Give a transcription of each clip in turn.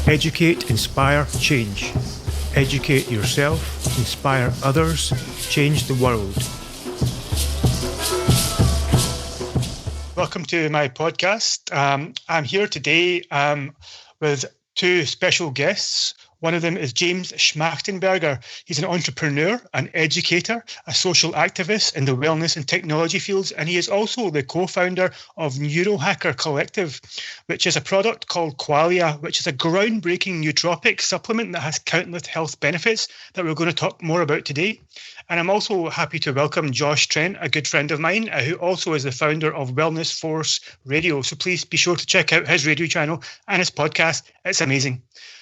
Educate, inspire, change. Educate yourself, inspire others, change the world. Welcome to my podcast. I'm here today with two special guests. One of them is James Schmachtenberger. He's an entrepreneur, an educator, a social activist in the wellness and technology fields, and he is also the co-founder of Neurohacker Collective, which is a product called Qualia, which is a groundbreaking nootropic supplement that has countless health benefits that we're going to talk more about today. And I'm also happy to welcome Josh Trent, a good friend of mine, who also is the founder of Wellness Force Radio. So please be sure to check out his radio channel and his podcast. It's amazing.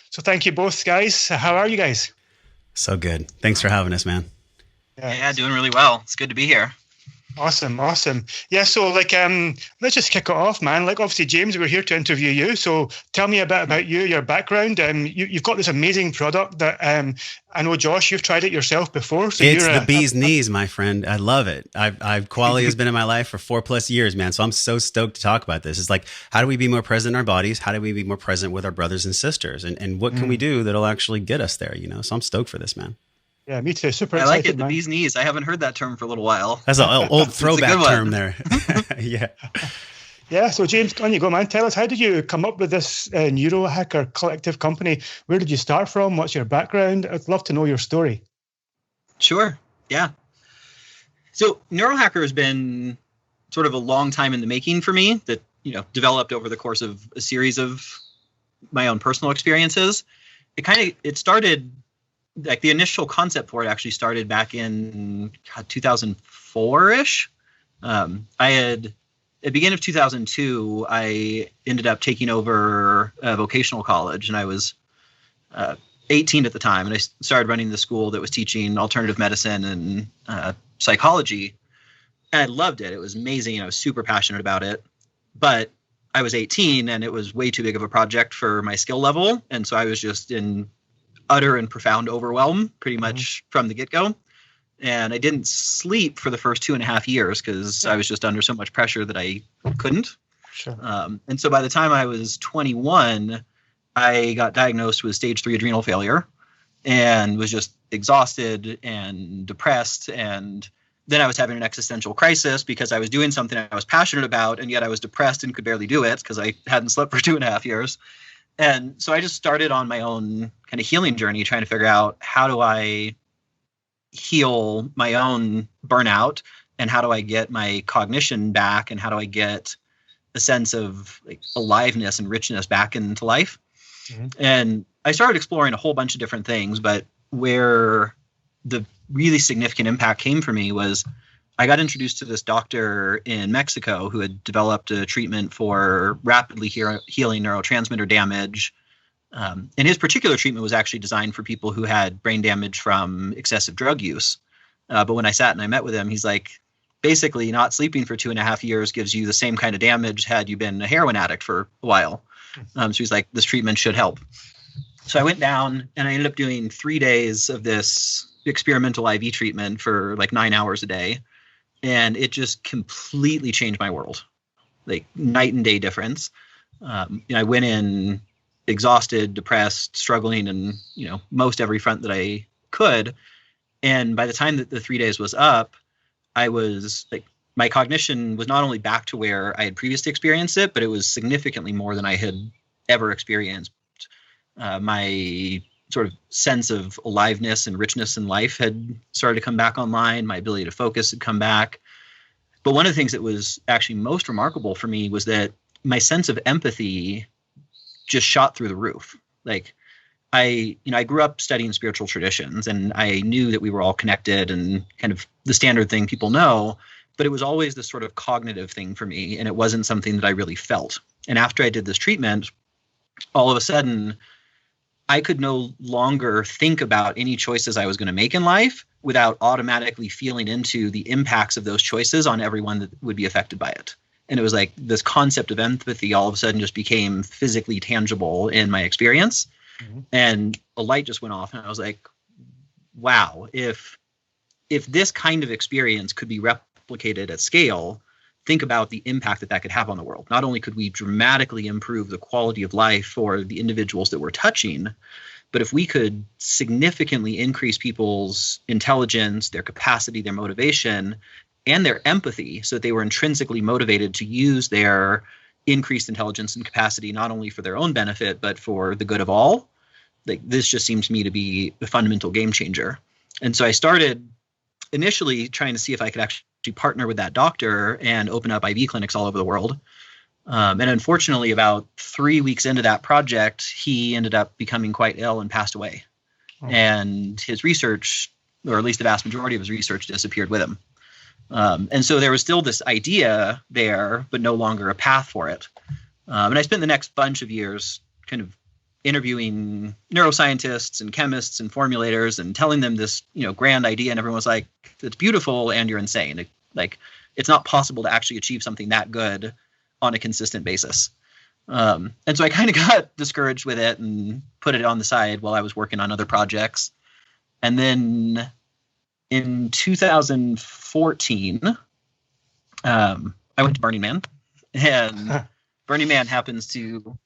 So thank you both, guys. How are you guys? So good. Thanks for having us, man. Yeah, doing really well. It's good to be here. Awesome. Yeah, so let's just kick it off, man. Obviously, James, we're here to interview you. So tell me a bit about you, your background. You've got this amazing product that I know, Josh, you've tried it yourself before. So it's the bee's knees, my friend. I love it. Qualia has been in my life for 4+ years, man. So I'm so stoked to talk about this. It's like, how do we be more present in our bodies? How do we be more present with our brothers and sisters? And what can we do that'll actually get us there? So I'm stoked for this, man. Yeah, me too. Super excited. I like it, man. The bee's knees. I haven't heard that term for a little while. That's an old throwback term there. Yeah. Yeah, so James, on you go, man. Tell us, how did you come up with this Neurohacker Collective company? Where did you start from? What's your background? I'd love to know your story. Sure, yeah. So Neurohacker has been sort of a long time in the making for me that, developed over the course of a series of my own personal experiences. It started... Like the initial concept for it actually started back in 2004-ish. At the beginning of 2002, I ended up taking over a vocational college, and I was 18 at the time, and I started running the school that was teaching alternative medicine and psychology. And I loved it. It was amazing. I was super passionate about it, but I was 18, and it was way too big of a project for my skill level, and so I was just in utter and profound overwhelm pretty much from the get-go. And I didn't sleep for the first 2.5 years because I was just under so much pressure that I couldn't. Sure. And so by the time I was 21, I got diagnosed with stage 3 adrenal failure and was just exhausted and depressed. And then I was having an existential crisis because I was doing something I was passionate about, and yet I was depressed and could barely do it because I hadn't slept for 2.5 years. And so I just started on my own kind of healing journey, trying to figure out, how do I heal my own burnout, and how do I get my cognition back, and how do I get a sense of aliveness and richness back into life. And I started exploring a whole bunch of different things, but where the really significant impact came for me was I got introduced to this doctor in Mexico who had developed a treatment for rapidly healing neurotransmitter damage. And his particular treatment was actually designed for people who had brain damage from excessive drug use. But when I sat and I met with him, he's like, basically not sleeping for 2.5 years gives you the same kind of damage had you been a heroin addict for a while. So he's like, this treatment should help. So I went down and I ended up doing 3 days of this experimental IV treatment for 9 hours a day. And it just completely changed my world, night and day difference. I went in exhausted, depressed, struggling, and most every front that I could. And by the time that the 3 days was up, I was my cognition was not only back to where I had previously experienced it, but it was significantly more than I had ever experienced. My sort of sense of aliveness and richness in life had started to come back online. My ability to focus had come back. But one of the things that was actually most remarkable for me was that my sense of empathy just shot through the roof. I grew up studying spiritual traditions, and I knew that we were all connected and kind of the standard thing people know, but it was always this sort of cognitive thing for me, and it wasn't something that I really felt. And after I did this treatment, all of a sudden, I could no longer think about any choices I was going to make in life without automatically feeling into the impacts of those choices on everyone that would be affected by it. And it was like this concept of empathy all of a sudden just became physically tangible in my experience. And a light just went off, and I was like, wow, if this kind of experience could be replicated at scale, think about the impact that could have on the world. Not only could we dramatically improve the quality of life for the individuals that we're touching, but if we could significantly increase people's intelligence, their capacity, their motivation, and their empathy so that they were intrinsically motivated to use their increased intelligence and capacity not only for their own benefit, but for the good of all, like this just seems to me to be a fundamental game changer. And so I started initially trying to see if I could actually partner with that doctor and open up IV clinics all over the world. And unfortunately, about 3 weeks into that project, he ended up becoming quite ill and passed away. Oh. And his research, or at least the vast majority of his research, disappeared with him. And so there was still this idea there, but no longer a path for it. And I spent the next bunch of years kind of interviewing neuroscientists and chemists and formulators and telling them this, grand idea. And everyone was like, it's beautiful and you're insane. It's not possible to actually achieve something that good on a consistent basis. And so I kind of got discouraged with it and put it on the side while I was working on other projects. And then in 2014, I went to Burning Man, and Burning Man happens to...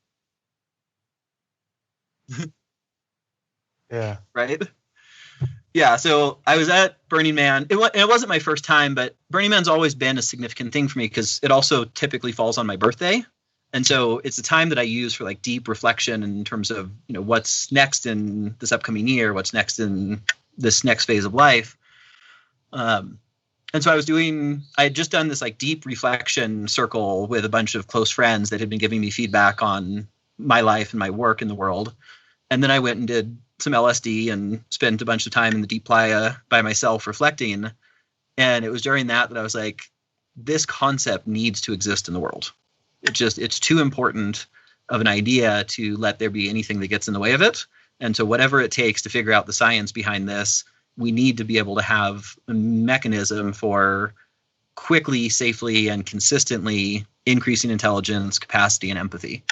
Yeah. Right? Yeah, so I was at Burning Man. It wasn't my first time, but Burning Man's always been a significant thing for me because it also typically falls on my birthday. And so it's a time that I use for like deep reflection in terms of, what's next in this upcoming year, what's next in this next phase of life. And so I had just done this like deep reflection circle with a bunch of close friends that had been giving me feedback on my life and my work in the world. And then I went and did some LSD and spent a bunch of time in the deep playa by myself reflecting. And it was during that I was like, this concept needs to exist in the world. It's too important of an idea to let there be anything that gets in the way of it. And so whatever it takes to figure out the science behind this, we need to be able to have a mechanism for quickly, safely, and consistently increasing intelligence, capacity, and empathy.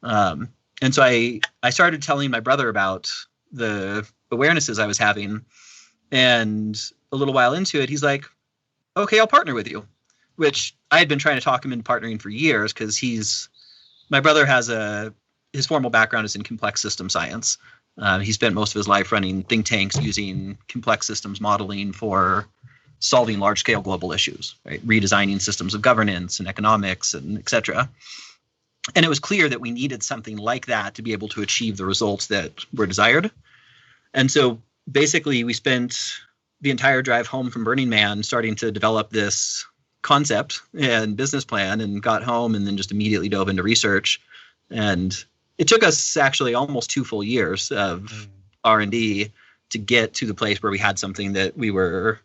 And so I started telling my brother about the awarenesses I was having. And a little while into it, he's like, okay, I'll partner with you, which I had been trying to talk him into partnering for years because my brother has his formal background is in complex system science. He spent most of his life running think tanks using complex systems modeling for solving large-scale global issues, right? Redesigning systems of governance and economics and et cetera. And it was clear that we needed something like that to be able to achieve the results that were desired. And so basically we spent the entire drive home from Burning Man starting to develop this concept and business plan, and got home and then just immediately dove into research. And it took us actually almost 2 full years of R&D to get to the place where we had something that we were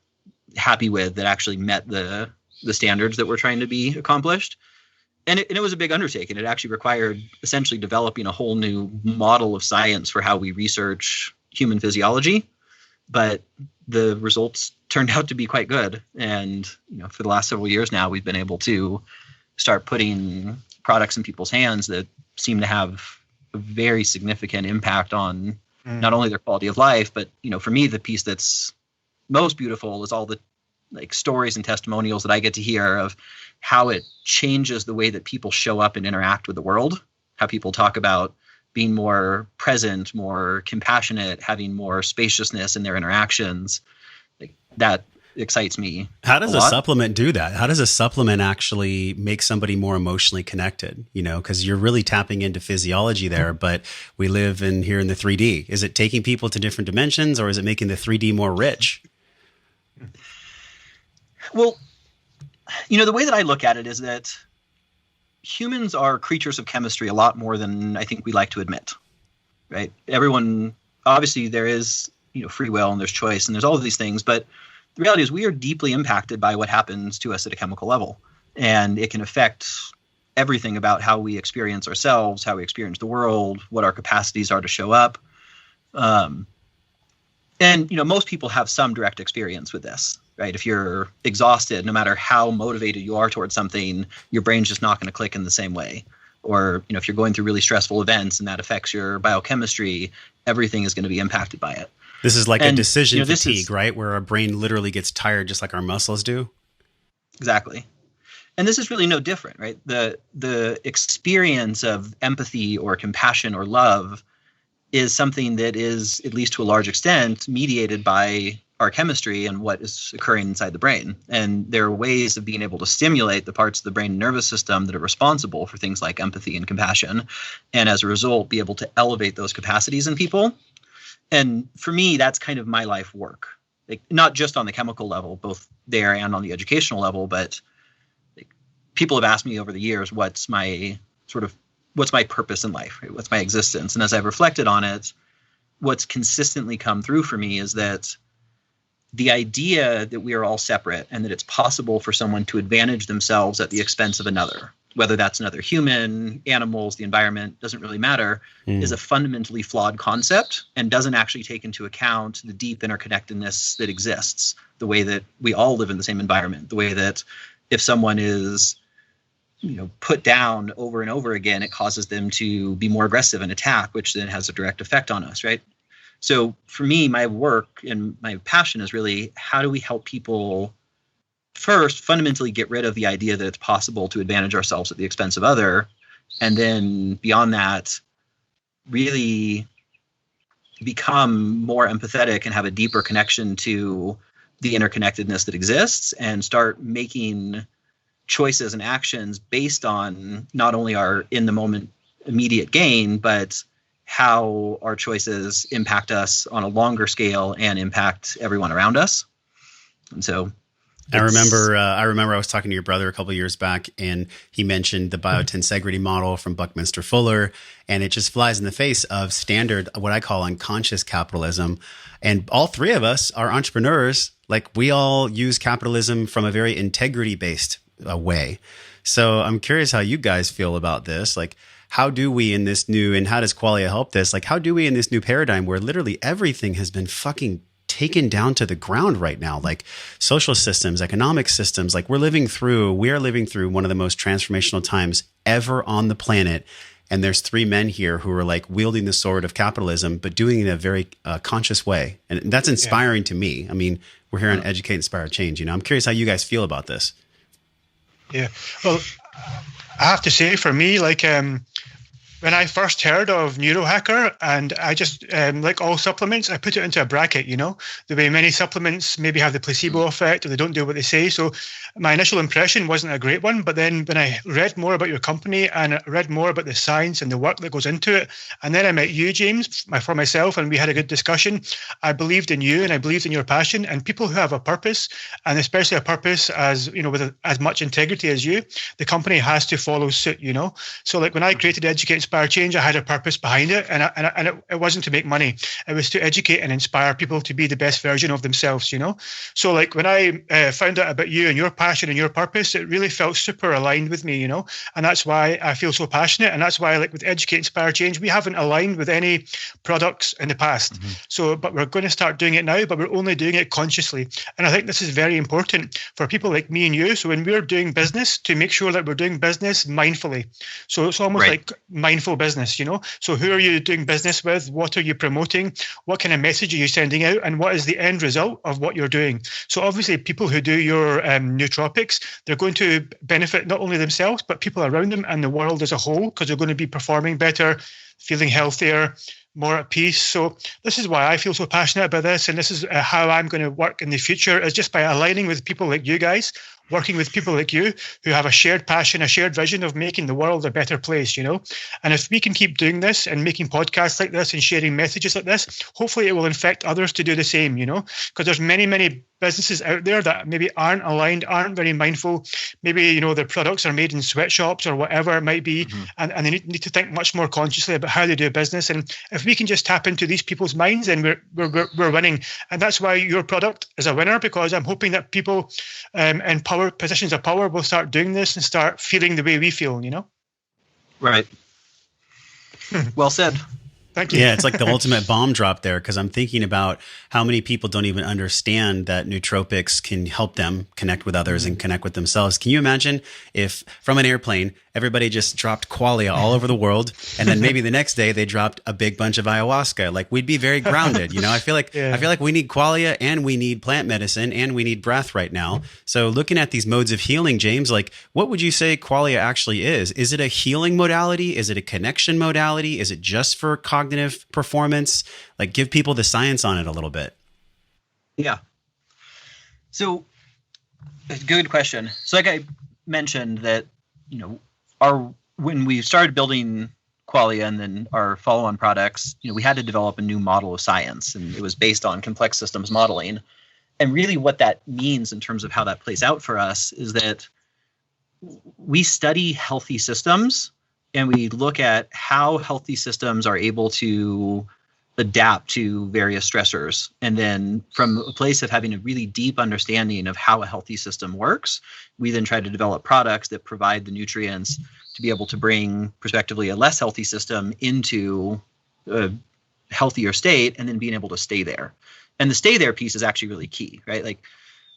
happy with that actually met the standards that were trying to be accomplished. And it was a big undertaking. It actually required essentially developing a whole new model of science for how we research human physiology. But the results turned out to be quite good. And for the last several years now, we've been able to start putting products in people's hands that seem to have a very significant impact on not only their quality of life, but for me, the piece that's most beautiful is all the like stories and testimonials that I get to hear of how it changes the way that people show up and interact with the world, how people talk about being more present, more compassionate, having more spaciousness in their interactions. Like that excites me. How does a supplement do that? How does a supplement actually make somebody more emotionally connected? Because you're really tapping into physiology there, but we live here in the 3D. Is it taking people to different dimensions, or is it making the 3D more rich? Well, the way that I look at it is that humans are creatures of chemistry a lot more than I think we like to admit, right? Everyone, obviously there is, free will and there's choice and there's all of these things, but the reality is we are deeply impacted by what happens to us at a chemical level, and it can affect everything about how we experience ourselves, how we experience the world, what our capacities are to show up. And most people have some direct experience with this, right? If you're exhausted, no matter how motivated you are towards something, your brain's just not going to click in the same way. Or, if you're going through really stressful events and that affects your biochemistry, everything is going to be impacted by it. This is like a decision fatigue, right? Where our brain literally gets tired just like our muscles do. Exactly. And this is really no different, right? The experience of empathy or compassion or love is something that is, at least to a large extent, mediated by our chemistry and what is occurring inside the brain. And there are ways of being able to stimulate the parts of the brain and nervous system that are responsible for things like empathy and compassion, and as a result, be able to elevate those capacities in people. And for me, that's kind of my life work. Like, not just on the chemical level, both there and on the educational level, but like, people have asked me over the years, what's my purpose in life, right? What's my existence? And as I've reflected on it, what's consistently come through for me is that the idea that we are all separate and that it's possible for someone to advantage themselves at the expense of another, whether that's another human, animals, the environment, doesn't really matter, is a fundamentally flawed concept and doesn't actually take into account the deep interconnectedness that exists, the way that we all live in the same environment, the way that if someone is put down over and over again, it causes them to be more aggressive and attack, which then has a direct effect on us, right? So for me, my work and my passion is really, how do we help people first fundamentally get rid of the idea that it's possible to advantage ourselves at the expense of other, and then beyond that, really become more empathetic and have a deeper connection to the interconnectedness that exists, and start making choices and actions based on not only our in the moment immediate gain, but how our choices impact us on a longer scale and impact everyone around us. And so I remember I was talking to your brother a couple of years back, and he mentioned the biotensegrity model from Buckminster Fuller, and it just flies in the face of standard, what I call unconscious capitalism. And all three of us are entrepreneurs. Like, we all use capitalism from a very integrity-based way. So I'm curious how you guys feel about this. Like, how do we in this new, and how does Qualia help this? Like, how do we in this new paradigm where literally everything has been fucking taken down to the ground right now, like social systems, economic systems, like we are living through one of the most transformational times ever on the planet. And there's three men here who are like wielding the sword of capitalism, but doing it in a very conscious way. And that's inspiring to me. I mean, we're here on Educate, Inspire, Change. I'm curious how you guys feel about this. Yeah. Well, I have to say, for me, like, when I first heard of Neurohacker, and I just, like all supplements, I put it into a bracket, the way many supplements maybe have the placebo effect or they don't do what they say. So my initial impression wasn't a great one. But then when I read more about your company and read more about the science and the work that goes into it, and then I met you, James, for myself, and we had a good discussion, I believed in you and I believed in your passion. And people who have a purpose, and especially a purpose as, with as much integrity as you, the company has to follow suit, So like when I created Educate, Inspire, Change, I had a purpose behind it, and it wasn't to make money. It was to educate and inspire people to be the best version of themselves, So like when I found out about you and your passion and your purpose, it really felt super aligned with me, and that's why I feel so passionate, and that's why, like with Educate, Inspire, Change, we haven't aligned with any products in the past. So, but we're going to start doing it now, but we're only doing it consciously, and I think this is very important for people like me and you. So when we're doing business, to make sure that we're doing business mindfully. So it's almost like mindful business, So who are you doing business with? What are you promoting? What kind of message are you sending out? And what is the end result of what you're doing? So obviously people who do your nootropics, they're going to benefit not only themselves, but people around them and the world as a whole, because they're going to be performing better, feeling healthier, more at peace. So this is why I feel so passionate about this. And this is how I'm going to work in the future, is just by aligning with people like you guys, working with people like you who have a shared passion, a shared vision of making the world a better place, And if we can keep doing this and making podcasts like this and sharing messages like this, hopefully it will infect others to do the same, Because there's many, many businesses out there that maybe aren't aligned, aren't very mindful. Maybe, their products are made in sweatshops or whatever it might be. And they need to think much more consciously about how they do business. And if we can just tap into these people's minds, then we're winning. And that's why your product is a winner, because I'm hoping that people in positions of power will start doing this and start feeling the way we feel, Right. Well said. Thank you. Yeah, it's like the ultimate bomb drop there, because I'm thinking about how many people don't even understand that nootropics can help them connect with others and connect with themselves. Can you imagine if from an airplane, everybody just dropped Qualia all over the world, and then maybe the next day they dropped a big bunch of ayahuasca? Like, we'd be very grounded. I feel like we need Qualia, and we need plant medicine, and we need breath right now. So looking at these modes of healing, James, like, what would you say Qualia actually is? Is it a healing modality? Is it a connection modality? Is it just for cognitive performance? Like, give people the science on it a little bit. Yeah. So, good question. So, like I mentioned, that when we started building Qualia and then our follow-on products, we had to develop a new model of science, and it was based on complex systems modeling. And really, what that means in terms of how that plays out for us is that we study healthy systems, and we look at how healthy systems are able to adapt to various stressors. And then from a place of having a really deep understanding of how a healthy system works, we then try to develop products that provide the nutrients to be able to bring prospectively a less healthy system into a healthier state, and then being able to stay there. And the stay there piece is actually really key, right? Like,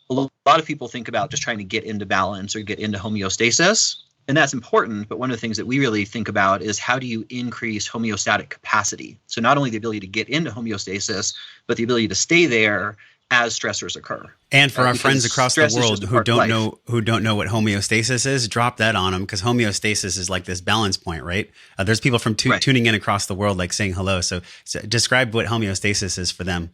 a lot of people think about just trying to get into balance or get into homeostasis, and that's important. But one of the things that we really think about is, how do you increase homeostatic capacity? So not only the ability to get into homeostasis, but the ability to stay there as stressors occur. And for our friends across the world who don't know what homeostasis is, drop that on them, because homeostasis is like this balance point, right? There's people from tuning in across the world, like saying hello. So describe what homeostasis is for them.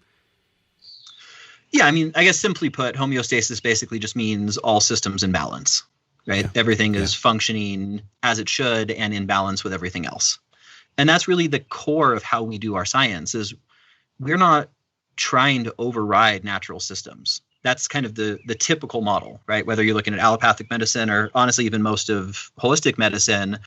Yeah, I mean, I guess simply put, homeostasis basically just means all systems in balance, right? Yeah. Everything is functioning as it should and in balance with everything else. And that's really the core of how we do our science. Is we're not trying to override natural systems. That's kind of the typical model, right? Whether you're looking at allopathic medicine or honestly even most of holistic medicine,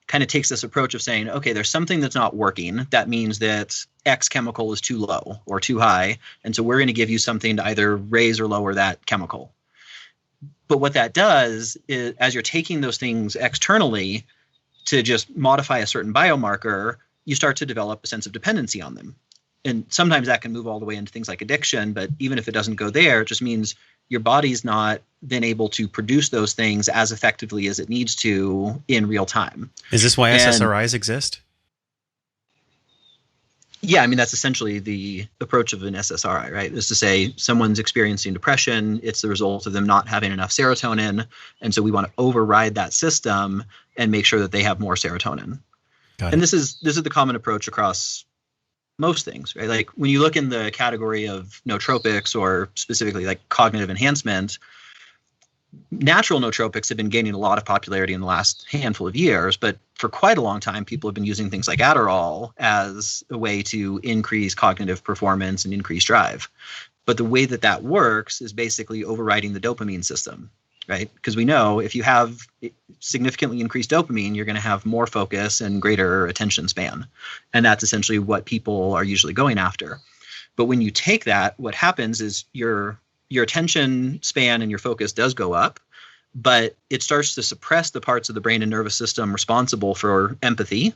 kind of takes this approach of saying, okay, there's something that's not working. That means that X chemical is too low or too high. And so we're going to give you something to either raise or lower that chemical. But what that does is, as you're taking those things externally to just modify a certain biomarker, you start to develop a sense of dependency on them. And sometimes that can move all the way into things like addiction. But even if it doesn't go there, it just means your body's not then able to produce those things as effectively as it needs to in real time. Is this why SSRIs exist? Yeah, I mean, that's essentially the approach of an SSRI, right? Is to say someone's experiencing depression. It's the result of them not having enough serotonin. And so we want to override that system and make sure that they have more serotonin. And this is the common approach across most things, right? Like, when you look in the category of nootropics, or specifically like cognitive enhancement, natural nootropics have been gaining a lot of popularity in the last handful of years, but for quite a long time, people have been using things like Adderall as a way to increase cognitive performance and increase drive. But the way that that works is basically overriding the dopamine system, right? Because we know if you have significantly increased dopamine, you're going to have more focus and greater attention span. And that's essentially what people are usually going after. But when you take that, what happens is your attention span and your focus does go up, but it starts to suppress the parts of the brain and nervous system responsible for empathy.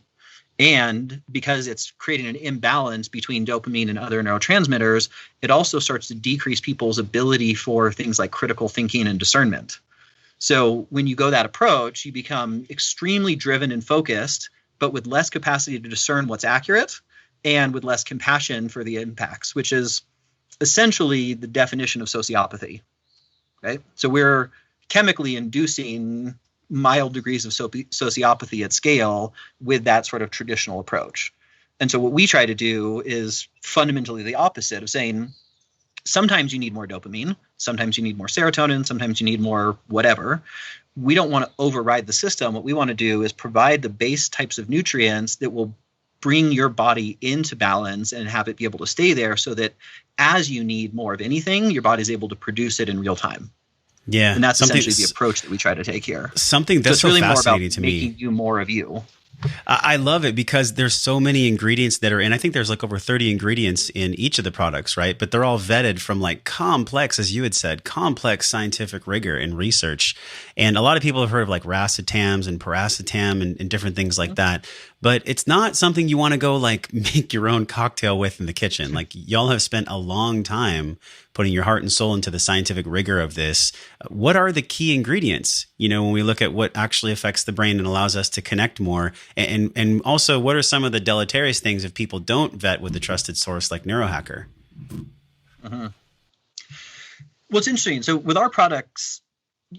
And because it's creating an imbalance between dopamine and other neurotransmitters, it also starts to decrease people's ability for things like critical thinking and discernment. So when you go that approach, you become extremely driven and focused, but with less capacity to discern what's accurate and with less compassion for the impacts, which is essentially the definition of sociopathy, right? So we're chemically inducing mild degrees of sociopathy at scale with that sort of traditional approach. And so what we try to do is fundamentally the opposite of saying, sometimes you need more dopamine, sometimes you need more serotonin, sometimes you need more whatever. We don't want to override the system. What we want to do is provide the base types of nutrients that will bring your body into balance and have it be able to stay there, so that as you need more of anything, your body's able to produce it in real time. Yeah. And that's essentially the approach that we try to take here. Something that's so it's really fascinating more about to me. Making you more of you. I love it because there's so many ingredients that are in. I think there's like over 30 ingredients in each of the products, right? But they're all vetted from like complex, as you had said, complex scientific rigor and research. And a lot of people have heard of like racetams and piracetam and different things like that. but it's not something you want to go like make your own cocktail with in the kitchen. Like y'all have spent a long time putting your heart and soul into the scientific rigor of this. What are the key ingredients, when we look at what actually affects the brain and allows us to connect more? And also, what are some of the deleterious things if people don't vet with a trusted source like Neurohacker? Mm-hmm. Well, it's interesting. So with our products,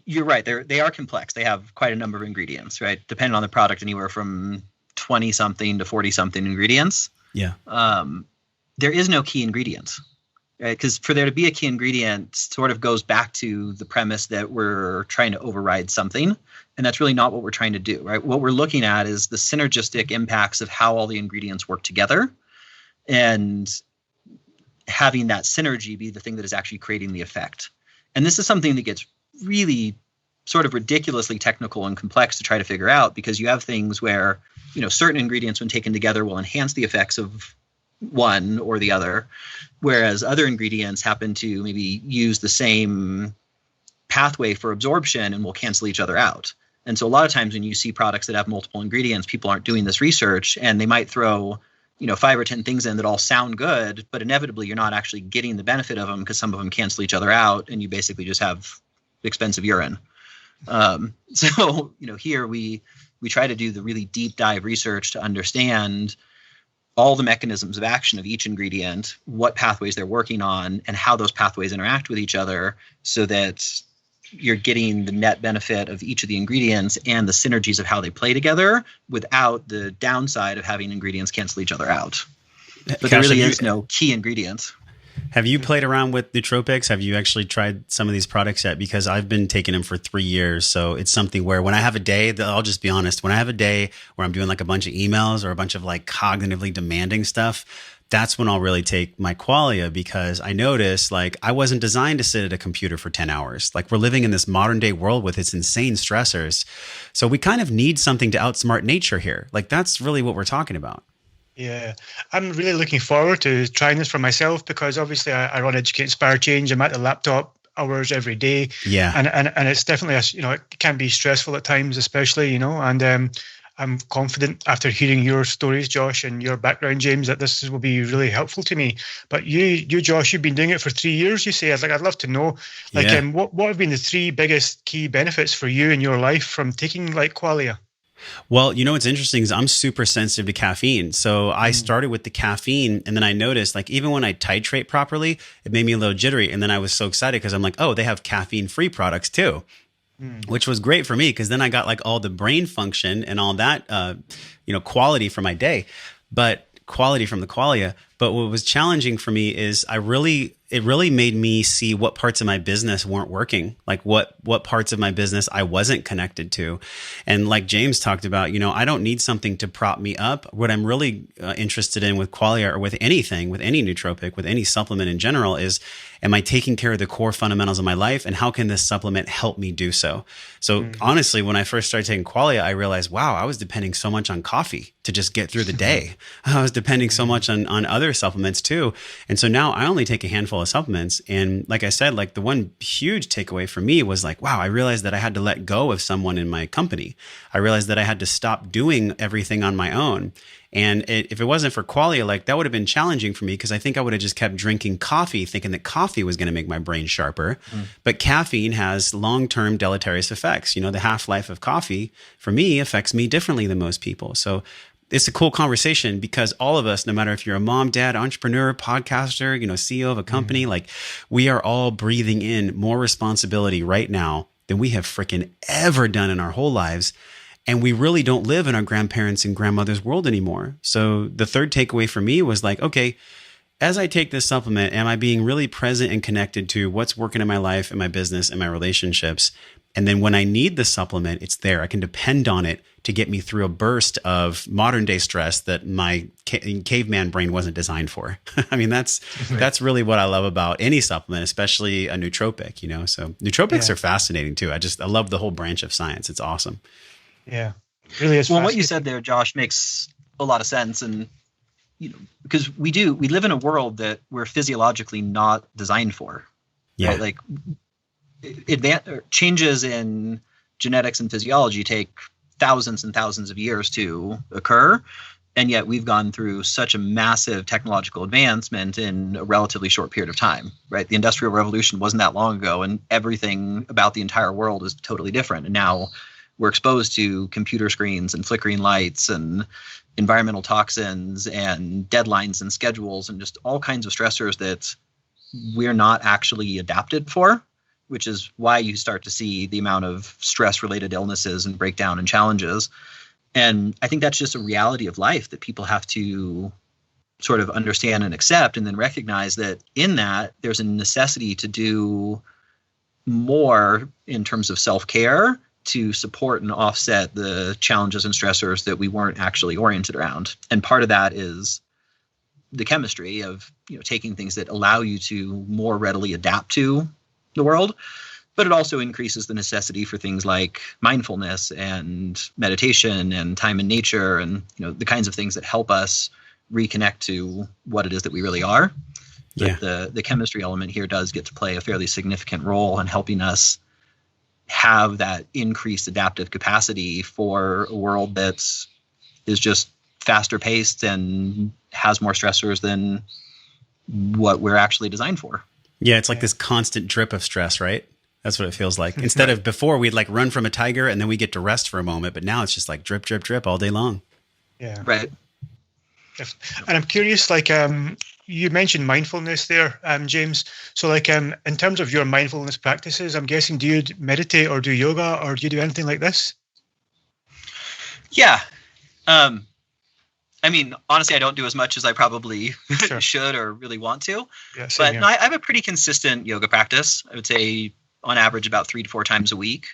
you're right. They are complex. They have quite a number of ingredients, right? Depending on the product, anywhere from 20 something to 40 something ingredients. Yeah. There is no key ingredient, right? Because for there to be a key ingredient sort of goes back to the premise that we're trying to override something. And that's really not what we're trying to do, right? What we're looking at is the synergistic impacts of how all the ingredients work together, and having that synergy be the thing that is actually creating the effect. And this is something that gets really sort of ridiculously technical and complex to try to figure out, because you have things where, certain ingredients when taken together will enhance the effects of one or the other, whereas other ingredients happen to maybe use the same pathway for absorption and will cancel each other out. And so a lot of times when you see products that have multiple ingredients, people aren't doing this research, and they might throw 5 or 10 things in that all sound good, but inevitably you're not actually getting the benefit of them because some of them cancel each other out, and you basically just have expensive urine. So here we try to do the really deep dive research to understand all the mechanisms of action of each ingredient, what pathways they're working on, and how those pathways interact with each other, so that you're getting the net benefit of each of the ingredients and the synergies of how they play together without the downside of having ingredients cancel each other out. But Kash, there really is no key ingredient. Have you played around with nootropics? Have you actually tried some of these products yet? Because I've been taking them for 3 years. So it's something where when I have a day, I'll just be honest, when I have a day where I'm doing like a bunch of emails or a bunch of like cognitively demanding stuff, that's when I'll really take my Qualia, because I notice like I wasn't designed to sit at a computer for 10 hours. Like we're living in this modern day world with its insane stressors. So we kind of need something to outsmart nature here. Like that's really what we're talking about. Yeah, I'm really looking forward to trying this for myself, because obviously I run Educate, Inspire, Change. I'm at the laptop hours every day. Yeah. And it's definitely, it can be stressful at times, especially, and I'm confident after hearing your stories, Josh, and your background, James, that this will be really helpful to me. But you, Josh, you've been doing it for 3 years, you say. I'd love to know, what have been the 3 biggest key benefits for you in your life from taking like Qualia? Well, what's interesting is I'm super sensitive to caffeine. So I started with the caffeine, and then I noticed like even when I titrate properly, it made me a little jittery. And then I was so excited because I'm like, oh, they have caffeine-free products too. Which was great for me, because then I got like all the brain function and all that, quality for my day, but quality from the Qualia. But what was challenging for me is it really made me see what parts of my business weren't working, like what parts of my business I wasn't connected to. And like James talked about, I don't need something to prop me up. What I'm really interested in with Qualia, or with anything, with any nootropic, with any supplement in general, is, am I taking care of the core fundamentals of my life, and how can this supplement help me do so? So honestly, when I first started taking Qualia, I realized, wow, I was depending so much on coffee to just get through the day. I was depending so much on other supplements too. And so now I only take a handful of supplements. And like I said, like the one huge takeaway for me was like, wow, I realized that I had to let go of someone in my company. I realized that I had to stop doing everything on my own. And if it wasn't for Qualia, like that would have been challenging for me, because I think I would have just kept drinking coffee, thinking that coffee was going to make my brain sharper. But caffeine has long-term deleterious effects. The half-life of coffee for me affects me differently than most people. So it's a cool conversation, because all of us, no matter if you're a mom, dad, entrepreneur, podcaster, CEO of a company, like we are all breathing in more responsibility right now than we have freaking ever done in our whole lives. And we really don't live in our grandparents' and grandmothers' world anymore. So the third takeaway for me was like, okay, as I take this supplement, am I being really present and connected to what's working in my life and my business and my relationships? And then when I need the supplement, it's there. I can depend on it to get me through a burst of modern day stress that my caveman brain wasn't designed for. I mean, that's really what I love about any supplement, especially a nootropic, So nootropics are fascinating too. I love the whole branch of science. It's awesome. Yeah, really is. Well, what you said there, Josh, makes a lot of sense. And, because we live in a world that we're physiologically not designed for. Yeah. Right? Like changes in genetics and physiology take thousands and thousands of years to occur. And yet we've gone through such a massive technological advancement in a relatively short period of time, right? The Industrial Revolution wasn't that long ago, and everything about the entire world is totally different. And now we're exposed to computer screens and flickering lights and environmental toxins and deadlines and schedules and just all kinds of stressors that we're not actually adapted for, which is why you start to see the amount of stress-related illnesses and breakdown and challenges. And I think that's just a reality of life that people have to sort of understand and accept, and then recognize that in that there's a necessity to do more in terms of self-care to support and offset the challenges and stressors that we weren't actually oriented around. And part of that is the chemistry of, taking things that allow you to more readily adapt to the world. But it also increases the necessity for things like mindfulness and meditation and time in nature and, the kinds of things that help us reconnect to what it is that we really are. Yeah. But the chemistry element here does get to play a fairly significant role in helping us have that increased adaptive capacity for a world that is just faster paced and has more stressors than what we're actually designed for. Yeah, it's like this constant drip of stress, right? That's what it feels like. Instead of before, we'd like run from a tiger and then we get to rest for a moment, but now it's just like drip, drip, drip all day long. Yeah. Right. And I'm curious, like you mentioned mindfulness there, James. So in terms of your mindfulness practices, I'm guessing, do you meditate or do yoga or do you do anything like this? Yeah. Honestly, I don't do as much as I probably should or really want to. Yeah, but no, I have a pretty consistent yoga practice. I would say on average about 3 to 4 times a week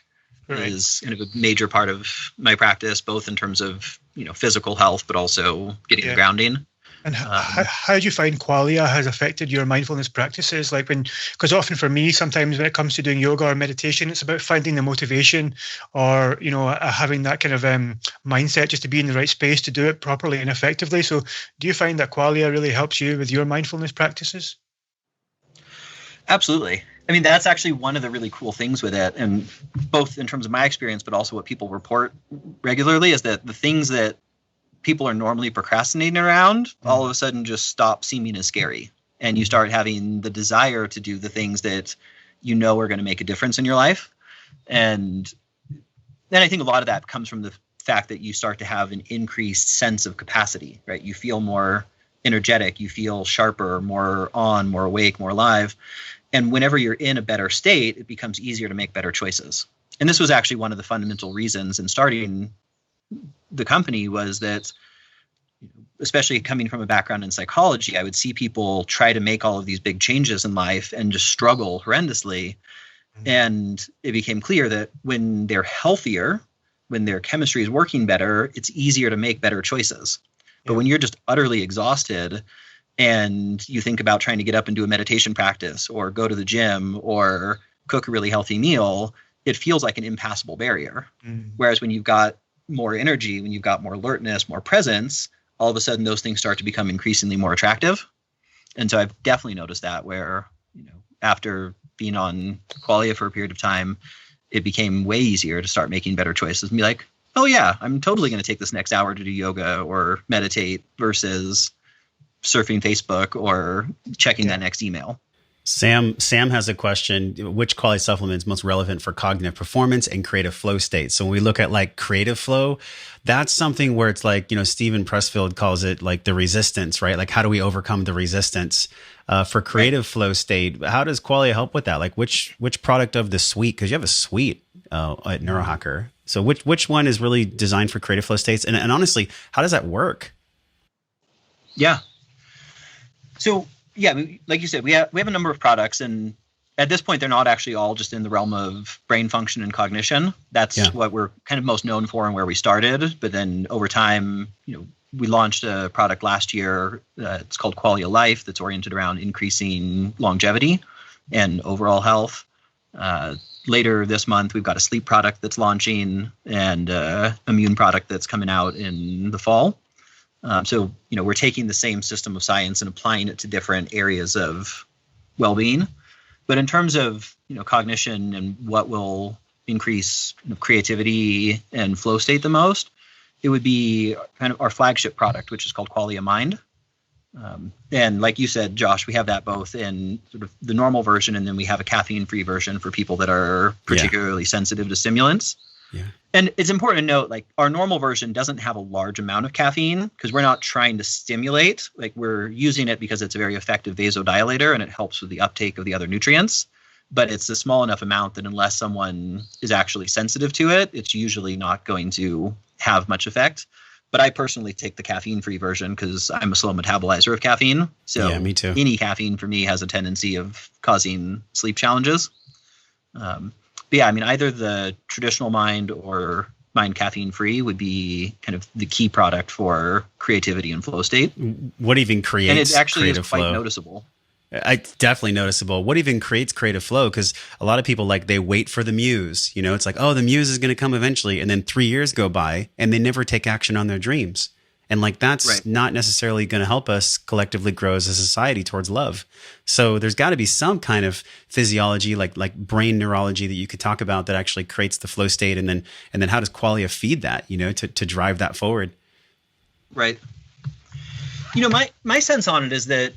is kind of a major part of my practice, both in terms of, physical health, but also getting the grounding. And how do you find Qualia has affected your mindfulness practices? Because often for me, sometimes when it comes to doing yoga or meditation, it's about finding the motivation or, having that kind of mindset just to be in the right space to do it properly and effectively. So do you find that Qualia really helps you with your mindfulness practices? Absolutely. That's actually one of the really cool things with it, and both in terms of my experience, but also what people report regularly, is that the things that people are normally procrastinating around all of a sudden just stop seeming as scary. And you start having the desire to do the things that are going to make a difference in your life. And then I think a lot of that comes from the fact that you start to have an increased sense of capacity, right? You feel more energetic, you feel sharper, more on, more awake, more alive. And whenever you're in a better state, it becomes easier to make better choices. And this was actually one of the fundamental reasons in starting the company, was that, especially coming from a background in psychology, I would see people try to make all of these big changes in life and just struggle horrendously. Mm-hmm. And it became clear that when they're healthier, when their chemistry is working better, it's easier to make better choices. But when you're just utterly exhausted and you think about trying to get up and do a meditation practice or go to the gym or cook a really healthy meal, it feels like an impassable barrier. Mm-hmm. Whereas when you've got more energy, when you've got more alertness, more presence, all of a sudden those things start to become increasingly more attractive. And so I've definitely noticed that, where, after being on Qualia for a period of time, it became way easier to start making better choices and be like, oh yeah, I'm totally going to take this next hour to do yoga or meditate versus surfing Facebook or checking that next email. Sam has a question. Which Qualia supplement is most relevant for cognitive performance and creative flow states? So when we look at like creative flow, that's something where it's like, Stephen Pressfield calls it like the resistance, right? Like, how do we overcome the resistance? For creative flow state, how does Qualia help with that? Like which product of the suite, because you have a suite at Neurohacker. So which one is really designed for creative flow states? And honestly, how does that work? Yeah. So yeah, like you said, we have a number of products, and at this point, they're not actually all just in the realm of brain function and cognition. That's what we're kind of most known for and where we started. But then over time, we launched a product last year. It's called Qualia Life, that's oriented around increasing longevity and overall health. Later this month, we've got a sleep product that's launching and immune product that's coming out in the fall. So we're taking the same system of science and applying it to different areas of well-being. But in terms of cognition and what will increase creativity and flow state the most, it would be kind of our flagship product, which is called Qualia Mind. And like you said, Josh, we have that both in sort of the normal version, and then we have a caffeine-free version for people that are particularly sensitive to stimulants. Yeah. And it's important to note, like, our normal version doesn't have a large amount of caffeine because we're not trying to stimulate. Like, we're using it because it's a very effective vasodilator and it helps with the uptake of the other nutrients. But it's a small enough amount that unless someone is actually sensitive to it, it's usually not going to have much effect. But I personally take the caffeine-free version because I'm a slow metabolizer of caffeine. So yeah, me too. Any caffeine for me has a tendency of causing sleep challenges. But yeah, I mean, either the traditional Mind or Mind caffeine-free would be kind of the key product for creativity and flow state. What even creates and it actually is creative quite flow? Noticeable. It's definitely noticeable. What even creates creative flow? Because a lot of people, like, they wait for the muse. You know, it's like, oh, the muse is going to come eventually. And then 3 years go by and they never take action on their dreams. And like, that's not necessarily going to help us collectively grow as a society towards love. So there's got to be some kind of physiology, like brain neurology, that you could talk about that actually creates the flow state. And then how does Qualia feed that, you know, to drive that forward? Right. You know, my sense on it is that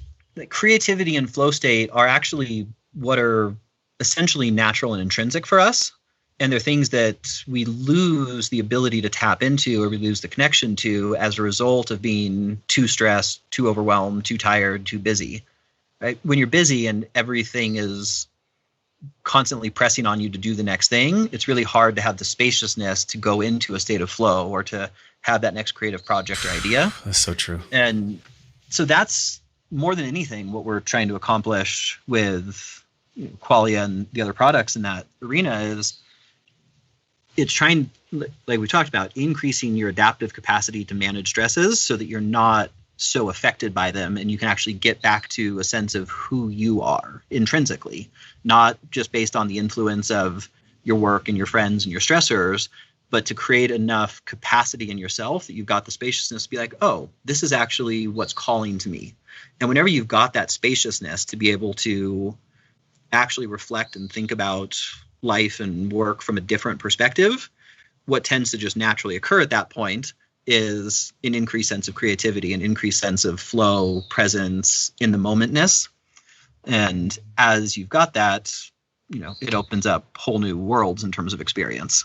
creativity and flow state are actually what are essentially natural and intrinsic for us. And they're things that we lose the ability to tap into, or we lose the connection to, as a result of being too stressed, too overwhelmed, too tired, too busy. Right? When you're busy and everything is constantly pressing on you to do the next thing, it's really hard to have the spaciousness to go into a state of flow or to have that next creative project or idea. That's so true. And so that's more than anything what we're trying to accomplish with Qualia and the other products in that arena is it's trying, like we talked about, increasing your adaptive capacity to manage stresses so that you're not so affected by them and you can actually get back to a sense of who you are intrinsically, not just based on the influence of your work and your friends and your stressors, but to create enough capacity in yourself that you've got the spaciousness to be like, oh, this is actually what's calling to me. And whenever you've got that spaciousness to be able to actually reflect and think about life and work from a different perspective, what tends to just naturally occur at that point is an increased sense of creativity, an increased sense of flow, presence, in the momentness. And as you've got that, you know, it opens up whole new worlds in terms of experience.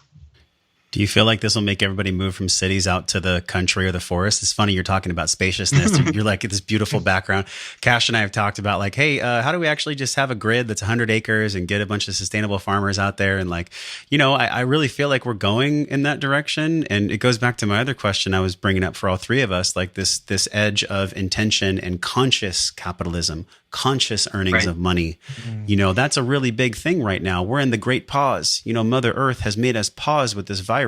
Do you feel like this will make everybody move from cities out to the country or the forest? It's funny you're talking about spaciousness. You're like this beautiful background. Kash and I have talked about like, hey, how do we actually just have a grid that's 100 acres and get a bunch of sustainable farmers out there? And like, you know, I really feel like we're going in that direction. And it goes back to my other question I was bringing up for all three of us, like this edge of intention and conscious capitalism, conscious earnings of money. You know, that's a really big thing right now. We're in the great pause. You know, Mother Earth has made us pause with this virus.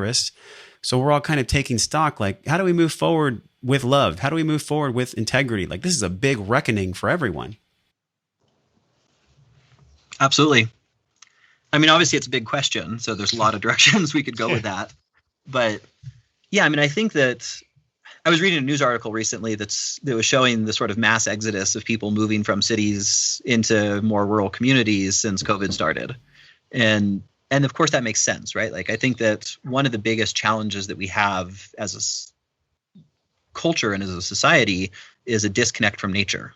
So we're all kind of taking stock, like, how do we move forward with love? How do we move forward with integrity? Like, this is a big reckoning for everyone. Absolutely. I mean, obviously it's a big question, so there's a lot of directions we could go with that. But yeah, I mean, I think that I was reading a news article recently that was showing the sort of mass exodus of people moving from cities into more rural communities since COVID started. And of course that makes sense, right? Like, I think that one of the biggest challenges that we have as a culture and as a society is a disconnect from nature,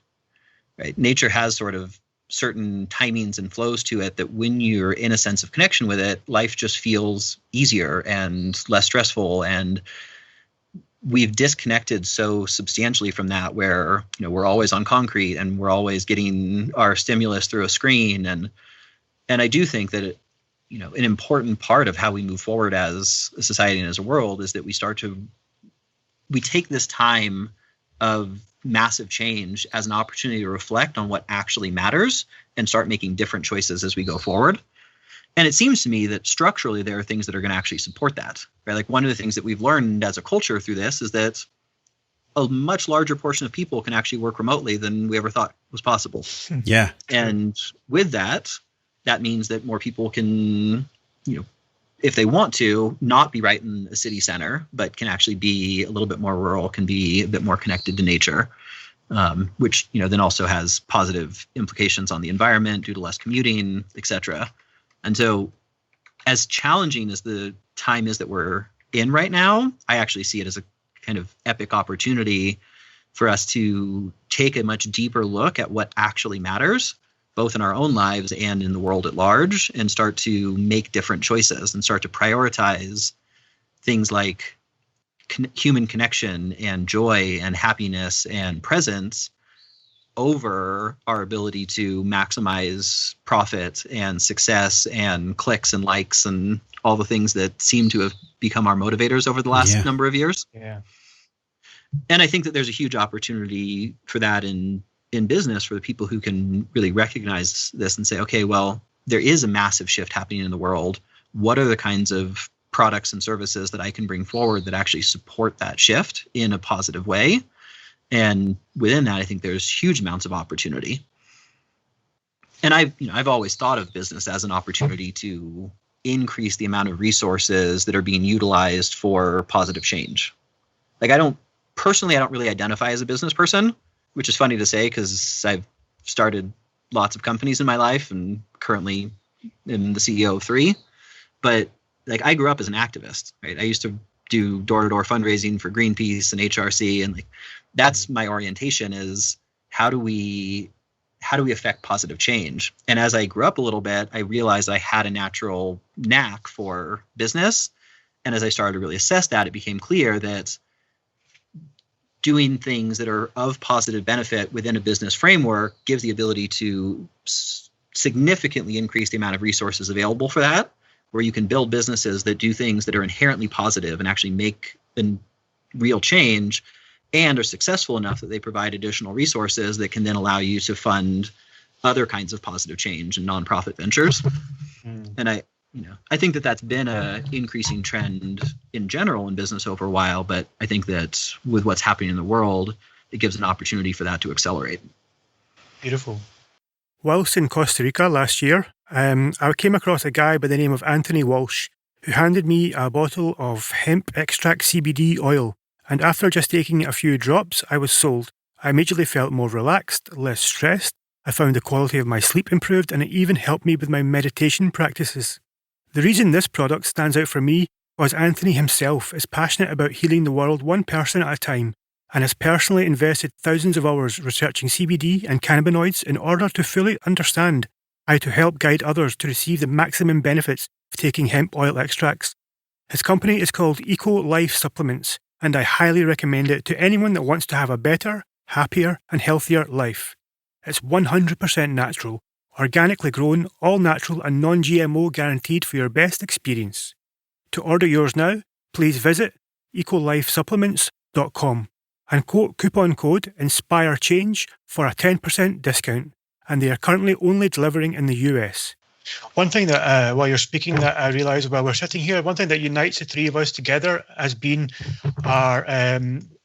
right? Nature has sort of certain timings and flows to it that when you're in a sense of connection with it, life just feels easier and less stressful. And we've disconnected so substantially from that, where, you know, we're always on concrete and we're always getting our stimulus through a screen. And I do think that you know, an important part of how we move forward as a society and as a world is that we take this time of massive change as an opportunity to reflect on what actually matters and start making different choices as we go forward. And it seems to me that structurally there are things that are going to actually support that, right? Like, one of the things that we've learned as a culture through this is that a much larger portion of people can actually work remotely than we ever thought was possible. Yeah. And with that means that more people can, you know, if they want to, not be right in a city center, but can actually be a little bit more rural, can be a bit more connected to nature, which, you know, then also has positive implications on the environment due to less commuting, et cetera. And so as challenging as the time is that we're in right now, I actually see it as a kind of epic opportunity for us to take a much deeper look at what actually matters, both in our own lives and in the world at large, and start to make different choices and start to prioritize things like human connection and joy and happiness and presence over our ability to maximize profit and success and clicks and likes and all the things that seem to have become our motivators over the last number of years. Yeah. And I think that there's a huge opportunity for that in business for the people who can really recognize this and say, okay, well, there is a massive shift happening in the world. What are the kinds of products and services that I can bring forward that actually support that shift in a positive way? And within that, I think there's huge amounts of opportunity. And I've always thought of business as an opportunity to increase the amount of resources that are being utilized for positive change. Like I don't really identify as a business person, which is funny to say because I've started lots of companies in my life and currently am the CEO of 3. But like I grew up as an activist, right? I used to do door-to-door fundraising for Greenpeace and HRC, and like that's my orientation is how do we affect positive change? And as I grew up a little bit, I realized I had a natural knack for business. And as I started to really assess that, it became clear that doing things that are of positive benefit within a business framework gives the ability to significantly increase the amount of resources available for that, where you can build businesses that do things that are inherently positive and actually make a real change and are successful enough that they provide additional resources that can then allow you to fund other kinds of positive change and nonprofit ventures. And I think that that's been a increasing trend in general in business over a while, but I think that with what's happening in the world, it gives an opportunity for that to accelerate. Beautiful. Whilst in Costa Rica last year, I came across a guy by the name of Anthony Walsh who handed me a bottle of hemp extract CBD oil. And after just taking a few drops, I was sold. I immediately felt more relaxed, less stressed. I found the quality of my sleep improved, and it even helped me with my meditation practices. The reason this product stands out for me was Anthony himself is passionate about healing the world one person at a time and has personally invested thousands of hours researching CBD and cannabinoids in order to fully understand how to help guide others to receive the maximum benefits of taking hemp oil extracts. His company is called Eco Life Supplements, and I highly recommend it to anyone that wants to have a better, happier, and healthier life. It's 100% natural, organically grown, all natural and non-GMO guaranteed for your best experience. To order yours now, please visit ecolifesupplements.com and quote coupon code INSPIRECHANGE for a 10% discount, and they are currently only delivering in the US. One thing that, while you're speaking, that I realised while we're sitting here, one thing that unites the 3 of us together has been our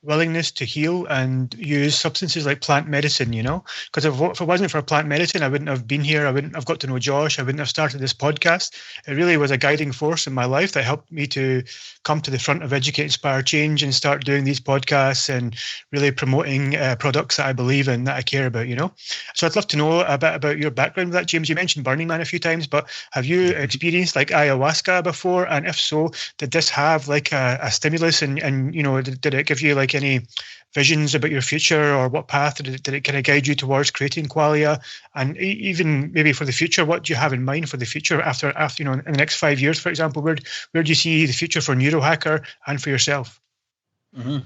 willingness to heal and use substances like plant medicine, because if it wasn't for plant medicine, I wouldn't have been here. I wouldn't have got to know Josh. I wouldn't have started this podcast. It really was a guiding force in my life that helped me to come to the front of Educate, Inspire, Change and start doing these podcasts and really promoting products that I believe in, that I care about, So I'd love to know a bit about your background with that, James. You mentioned Burning Man a few times, but have you experienced like ayahuasca before? And if so, did this have like a stimulus and did it give you like any visions about your future, or what path did it kind of guide you towards creating Qualia? And even maybe for the future, what do you have in mind for the future after in the next 5 years, for example? Where do you see the future for Neurohacker and for yourself? Mm-hmm.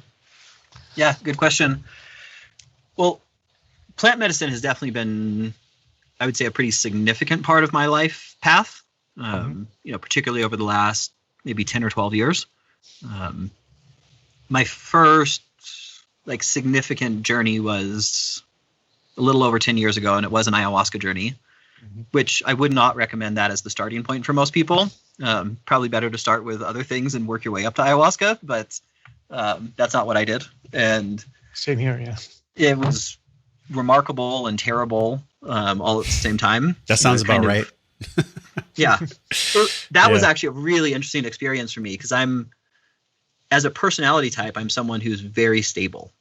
Yeah, good question. Well, plant medicine has definitely been, I would say, a pretty significant part of my life path, particularly over the last maybe 10 or 12 years. My first significant journey was a little over 10 years ago, and it was an ayahuasca journey, which I would not recommend that as the starting point for most people. Probably better to start with other things and work your way up to ayahuasca, but that's not what I did. And same here, yeah. It was remarkable and terrible all at the same time. That sounds about right. Yeah. So that was actually a really interesting experience for me because as a personality type, I'm someone who's very stable.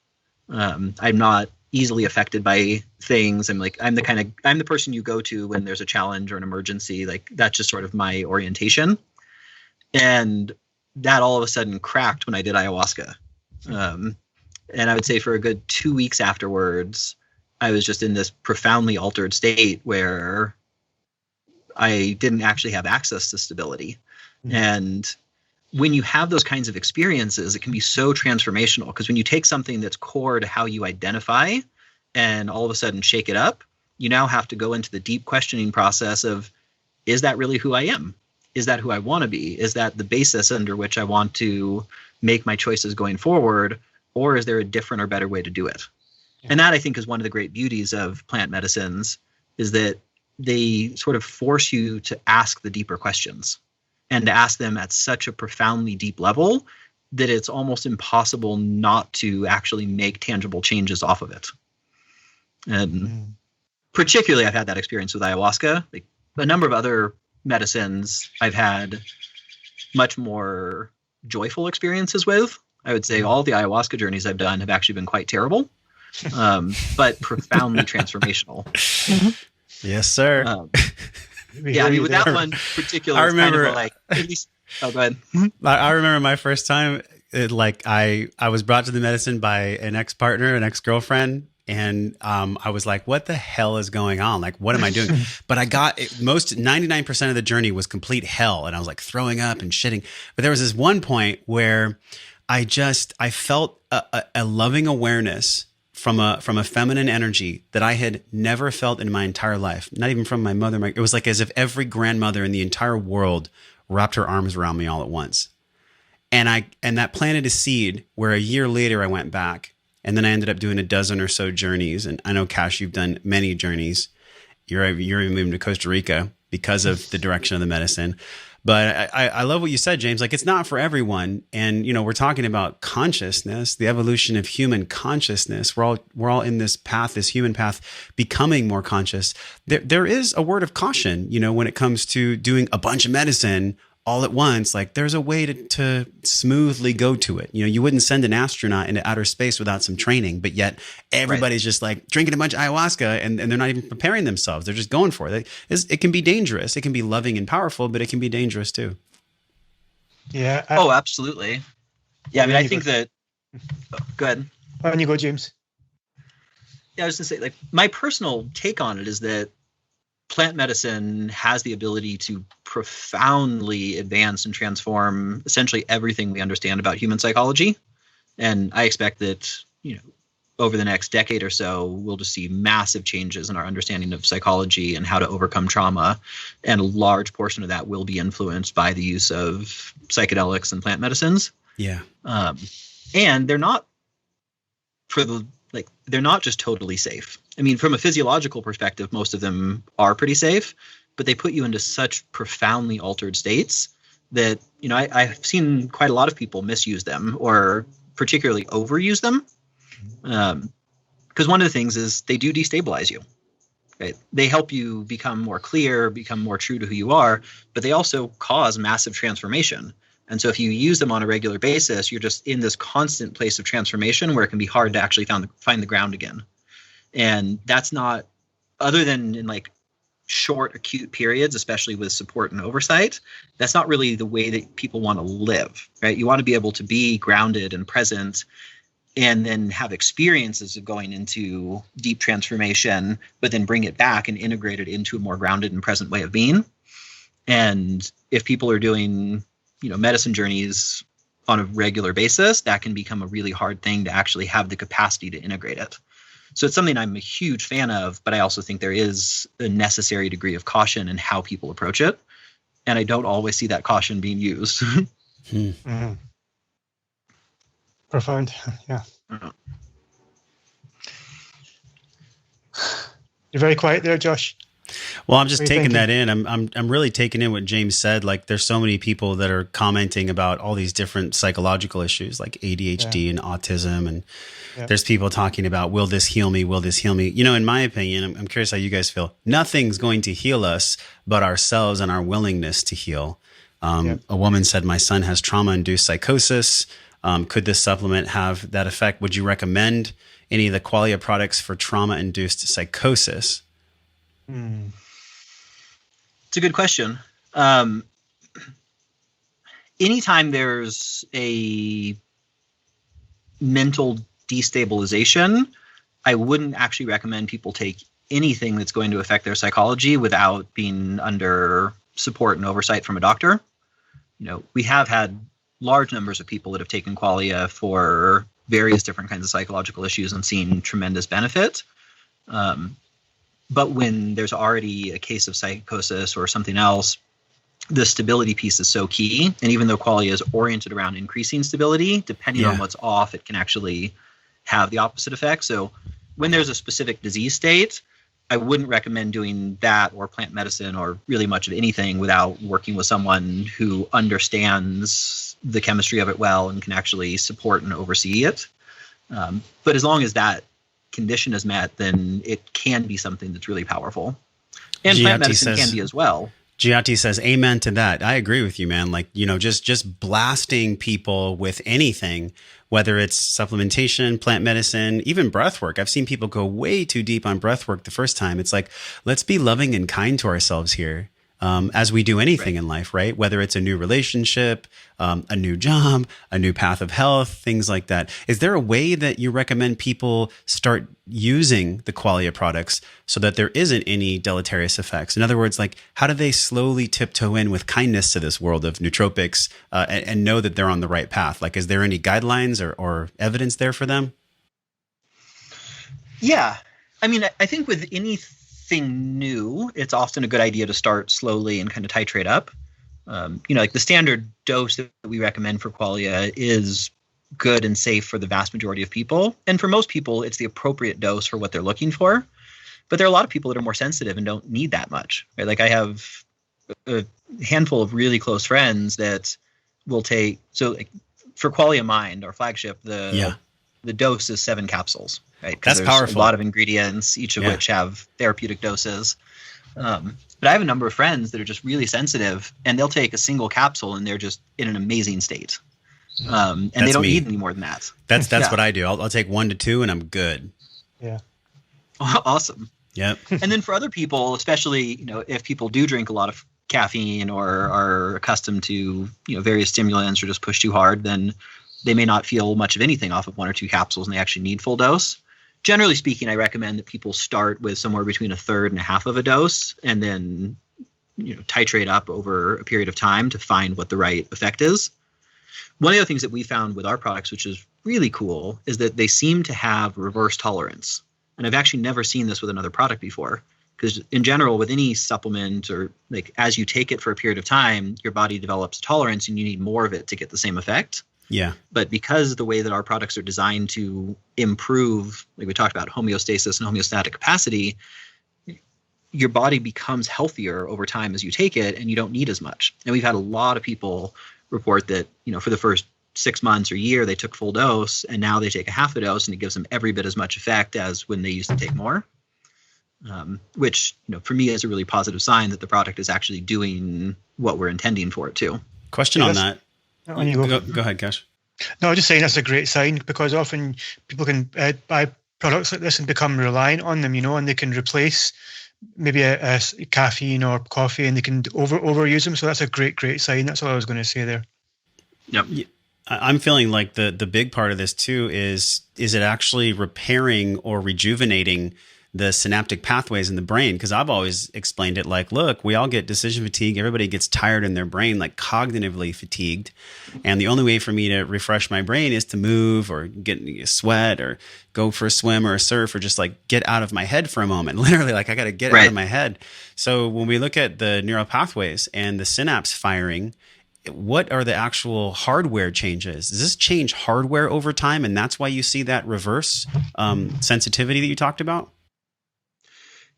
I'm not easily affected by things. I'm the person you go to when there's a challenge or an emergency. Like, that's just sort of my orientation. And that all of a sudden cracked when I did ayahuasca. And I would say for a good 2 weeks afterwards, I was just in this profoundly altered state where I didn't actually have access to stability. Mm-hmm. And when you have those kinds of experiences, it can be so transformational, because when you take something that's core to how you identify and all of a sudden shake it up, you now have to go into the deep questioning process of, is that really who I am? Is that who I want to be? Is that the basis under which I want to make my choices going forward? Or is there a different or better way to do it? Yeah. And that, I think, is one of the great beauties of plant medicines, is that they sort of force you to ask the deeper questions, and to ask them at such a profoundly deep level that it's almost impossible not to actually make tangible changes off of it. And particularly, I've had that experience with ayahuasca. Like, a number of other medicines I've had much more joyful experiences with. I would say all the ayahuasca journeys I've done have actually been quite terrible, but profoundly transformational. Yes, sir. Yeah, I mean, with that one particular, I remember, kind of like, at least, oh, go ahead. I remember my first time, I was brought to the medicine by an ex-partner, an ex-girlfriend. And I was like, what the hell is going on? Like, what am I doing? But 99% of the journey was complete hell. And I was like throwing up and shitting. But there was this one point where I felt a loving awareness from a feminine energy that I had never felt in my entire life. Not even from my mother. It was like as if every grandmother in the entire world wrapped her arms around me all at once. And that planted a seed where a year later I went back. And then I ended up doing a dozen or so journeys. And I know, Kash, you've done many journeys. You're even moving to Costa Rica because of the direction of the medicine. But I love what you said, James. Like, it's not for everyone. And, we're talking about consciousness, the evolution of human consciousness. We're all in this path, this human path, becoming more conscious. There is a word of caution, when it comes to doing a bunch of medicine all at once. Like, there's a way to smoothly go to it. You wouldn't send an astronaut into outer space without some training, but yet everybody's just like drinking a bunch of ayahuasca and they're not even preparing themselves. They're just going for it. It can be dangerous. It can be loving and powerful, but it can be dangerous too. Yeah. Oh, absolutely. Yeah. I mean, I think that, go ahead. Why don't you go, James? Yeah, I was gonna say, like, my personal take on it is that plant medicine has the ability to profoundly advance and transform essentially everything we understand about human psychology. And I expect that, over the next decade or so, we'll just see massive changes in our understanding of psychology and how to overcome trauma. And a large portion of that will be influenced by the use of psychedelics and plant medicines. Yeah. And they're not they're not just totally safe. I mean, from a physiological perspective, most of them are pretty safe, but they put you into such profoundly altered states that, I've seen quite a lot of people misuse them or particularly overuse them. Because one of the things is they do destabilize you. Right? They help you become more clear, become more true to who you are, but they also cause massive transformation. And so if you use them on a regular basis, you're just in this constant place of transformation where it can be hard to actually find the ground again. And that's not, other than in like short acute periods, especially with support and oversight, that's not really the way that people want to live, right? You want to be able to be grounded and present and then have experiences of going into deep transformation, but then bring it back and integrate it into a more grounded and present way of being. And if people are doing, medicine journeys on a regular basis, that can become a really hard thing to actually have the capacity to integrate it. So it's something I'm a huge fan of, but I also think there is a necessary degree of caution in how people approach it. And I don't always see that caution being used. Mm-hmm. Profound. Yeah. You're very quiet there, Josh. Well, I'm just taking that in. I'm really taking in what James said. Like, there's so many people that are commenting about all these different psychological issues like ADHD and autism. And there's people talking about, will this heal me? Will this heal me? In my opinion, I'm curious how you guys feel. Nothing's going to heal us but ourselves and our willingness to heal. A woman said, my son has trauma-induced psychosis. Could this supplement have that effect? Would you recommend any of the Qualia products for trauma-induced psychosis? It's a good question. Anytime there's a mental destabilization, I wouldn't actually recommend people take anything that's going to affect their psychology without being under support and oversight from a doctor. We have had large numbers of people that have taken Qualia for various different kinds of psychological issues and seen tremendous benefit. But when there's already a case of psychosis or something else, the stability piece is so key. And even though Qualia is oriented around increasing stability, depending on what's off, it can actually have the opposite effect. So when there's a specific disease state, I wouldn't recommend doing that or plant medicine or really much of anything without working with someone who understands the chemistry of it well and can actually support and oversee it. But as long as that condition is met, then it can be something that's really powerful. And plant medicine can be as well. Giatti says, amen to that. I agree with you, man. Like, just blasting people with anything, whether it's supplementation, plant medicine, even breath work. I've seen people go way too deep on breath work the first time. It's like, let's be loving and kind to ourselves here. As we do anything in life, right? Whether it's a new relationship, a new job, a new path of health, things like that. Is there a way that you recommend people start using the Qualia products so that there isn't any deleterious effects? In other words, like, how do they slowly tiptoe in with kindness to this world of nootropics and know that they're on the right path? Like, is there any guidelines or evidence there for them? Yeah. I mean, I think with anything new, it's often a good idea to start slowly and kind of titrate up. Like the standard dose that we recommend for Qualia is good and safe for the vast majority of people. And for most people, it's the appropriate dose for what they're looking for. But there are a lot of people that are more sensitive and don't need that much, right? Like I have a handful of really close friends that will take, so like for Qualia Mind, our flagship, the dose is 7 capsules. Right? That's there's powerful. A lot of ingredients, each of which have therapeutic doses. But I have a number of friends that are just really sensitive, and they'll take a single capsule, and they're just in an amazing state. And they don't need any more than that. That's what I do. I'll take 1 to 2, and I'm good. Yeah. Awesome. Yep. And then for other people, especially if people do drink a lot of caffeine or are accustomed to various stimulants or just push too hard, then they may not feel much of anything off of 1 or 2 capsules, and they actually need full dose. Generally speaking, I recommend that people start with somewhere between 1/3 and 1/2 of a dose, and then titrate up over a period of time to find what the right effect is. One of the things that we found with our products, which is really cool, is that they seem to have reverse tolerance. And I've actually never seen this with another product before, because in general, with any supplement or like as you take it for a period of time, your body develops a tolerance and you need more of it to get the same effect. Yeah. But because the way that our products are designed to improve, like we talked about, homeostasis and homeostatic capacity, your body becomes healthier over time as you take it, and you don't need as much. And we've had a lot of people report that, for the first 6 months or year, they took full dose, and now they take a half a dose, and it gives them every bit as much effect as when they used to take more. Which, for me, is a really positive sign that the product is actually doing what we're intending for it to. Question on that. Go ahead, Kash. No, I'm just saying that's a great sign, because often people can buy products like this and become reliant on them, and they can replace maybe a caffeine or coffee, and they can overuse them. So that's a great sign. That's all I was going to say there. Yep. I'm feeling like the big part of this too is it actually repairing or rejuvenating the synaptic pathways in the brain? Because I've always explained it like, look, we all get decision fatigue. Everybody gets tired in their brain, like cognitively fatigued. And the only way for me to refresh my brain is to move or get a sweat or go for a swim or a surf or just like get out of my head for a moment. Literally, like I got to get out of my head. So when we look at the neural pathways and the synapse firing, what are the actual hardware changes? Does this change hardware over time? And that's why you see that reverse sensitivity that you talked about?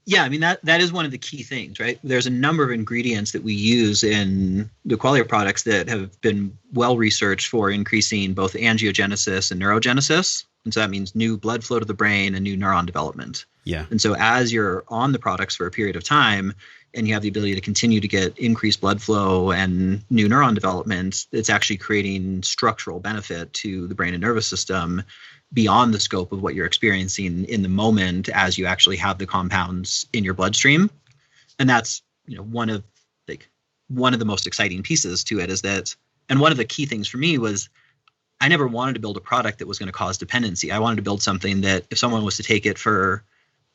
Yeah, I mean, that is one of the key things, right? There's a number of ingredients that we use in the Qualia products that have been well researched for increasing both angiogenesis and neurogenesis. And so that means new blood flow to the brain and new neuron development. Yeah. And so as you're on the products for a period of time and you have the ability to continue to get increased blood flow and new neuron development, it's actually creating structural benefit to the brain and nervous system beyond the scope of what you're experiencing in the moment as you actually have the compounds in your bloodstream. And that's, one of the most exciting pieces to it is that, and one of the key things for me was I never wanted to build a product that was going to cause dependency. I wanted to build something that if someone was to take it for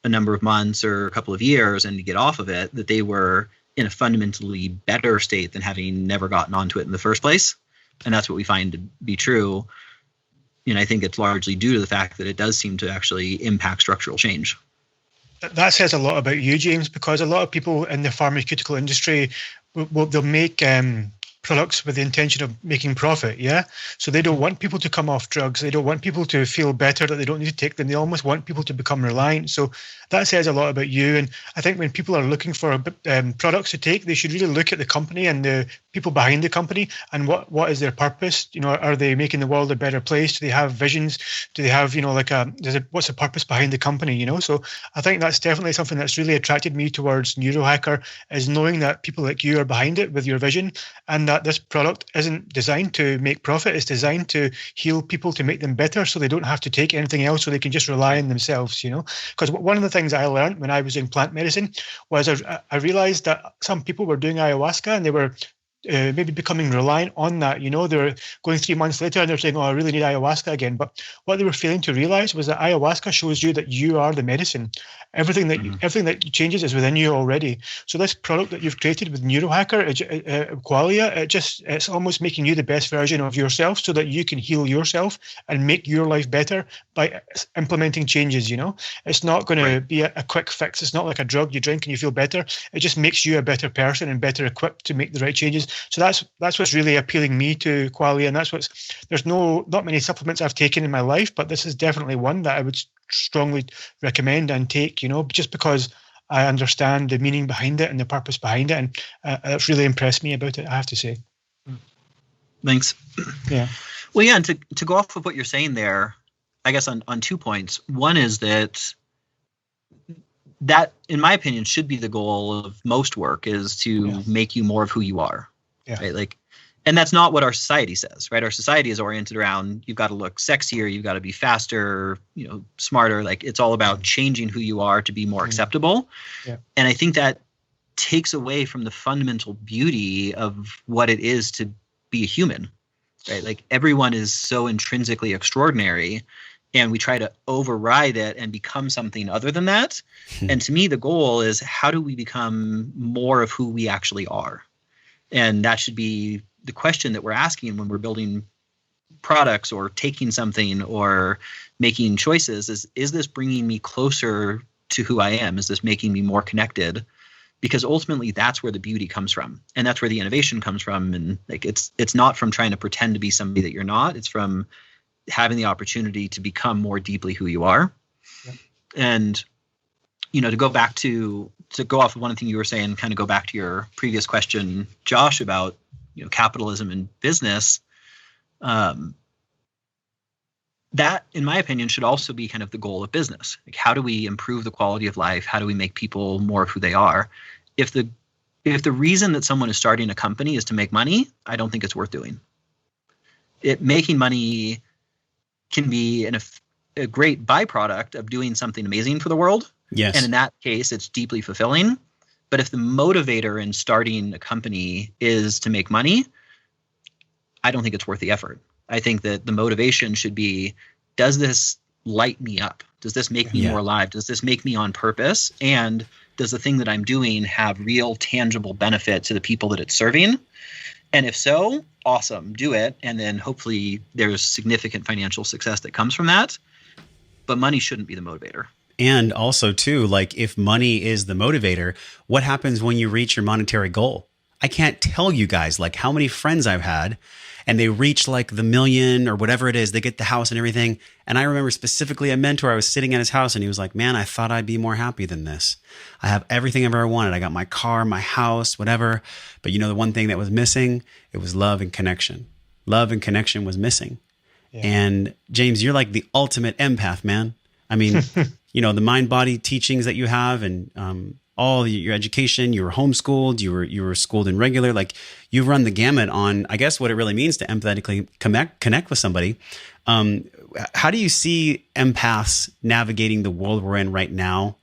a number of months or a couple of years and to get off of it, that they were in a fundamentally better state than having never gotten onto it in the first place. And that's what we find to be true. I think it's largely due to the fact that it does seem to actually impact structural change. That says a lot about you, James, because a lot of people in the pharmaceutical industry, they'll make products with the intention of making profit, yeah? So they don't want people to come off drugs. They don't want people to feel better that they don't need to take them. They almost want people to become reliant. So that says a lot about you. And I think when people are looking for products to take, they should really look at the company and the people behind the company and what is their purpose. Are they making the world a better place? Do they have visions? Do they have, what's the purpose behind the company, So I think that's definitely something that's really attracted me towards Neurohacker, is knowing that people like you are behind it with your vision, and that this product isn't designed to make profit. It's designed to heal people, to make them better so they don't have to take anything else, so they can just rely on themselves, Because one of the things I learned when I was in plant medicine was I realized that some people were doing ayahuasca and they were maybe becoming reliant on that. They were going 3 months later and they're saying, oh, I really need ayahuasca again. But what they were failing to realize was that ayahuasca shows you that you are the medicine. Everything that changes is within you already. So this product that you've created with Neurohacker, Qualia, it's almost making you the best version of yourself so that you can heal yourself and make your life better by implementing changes. It's not going to be a quick fix. It's not like a drug you drink and you feel better. It just makes you a better person and better equipped to make the right changes. So that's what's really appealing me to Qualia, and there's not many supplements I've taken in my life, but this is definitely one that I would strongly recommend and take, just because I understand the meaning behind it and the purpose behind it, and it's really impressed me about it, I have to say. Thanks. Yeah. Well, yeah, and to go off of what you're saying there, I guess on 2 points. One is that, in my opinion, should be the goal of most work, is to make you more of who you are. Yeah. Right? And that's not what our society says, right? Our society is oriented around, you've got to look sexier, you've got to be faster, smarter. It's all about changing who you are to be more acceptable. Yeah. And I think that takes away from the fundamental beauty of what it is to be a human, right? Everyone is so intrinsically extraordinary, and we try to override it and become something other than that. And to me, the goal is, how do we become more of who we actually are? And that should be the question that we're asking when we're building products or taking something or making choices. Is this bringing me closer to who I am? Is this making me more connected? Because ultimately, that's where the beauty comes from, and that's where the innovation comes from. And it's not from trying to pretend to be somebody that you're not. It's from having the opportunity to become more deeply who you are. Yeah. And to go off of one thing you were saying, kind of go back to your previous question, Josh, about capitalism and business. That, in my opinion, should also be kind of the goal of business. How do we improve the quality of life? How do we make people more of who they are? If the reason that someone is starting a company is to make money, I don't think it's worth doing. Making money can be a great byproduct of doing something amazing for the world. Yes. And in that case, it's deeply fulfilling. But if the motivator in starting a company is to make money, I don't think it's worth the effort. I think that the motivation should be, does this light me up? Does this make me more alive? Does this make me on purpose? And does the thing that I'm doing have real tangible benefit to the people that it's serving? And if so, awesome, do it. And then hopefully there's significant financial success that comes from that. But money shouldn't be the motivator. And also too, if money is the motivator, what happens when you reach your monetary goal? I can't tell you guys how many friends I've had, and they reach the million or whatever it is, they get the house and everything. And I remember specifically a mentor, I was sitting at his house and he was like, man, I thought I'd be more happy than this. I have everything I've ever wanted. I got my car, my house, whatever. But the one thing that was missing, it was love and connection. Love and connection was missing. Yeah. And James, you're the ultimate empath, man. I mean, the mind-body teachings that you have, and all your education, you were homeschooled, you were schooled in regular, you've run the gamut on, I guess, what it really means to empathetically connect with somebody. how do you see empaths navigating the world we're in right now,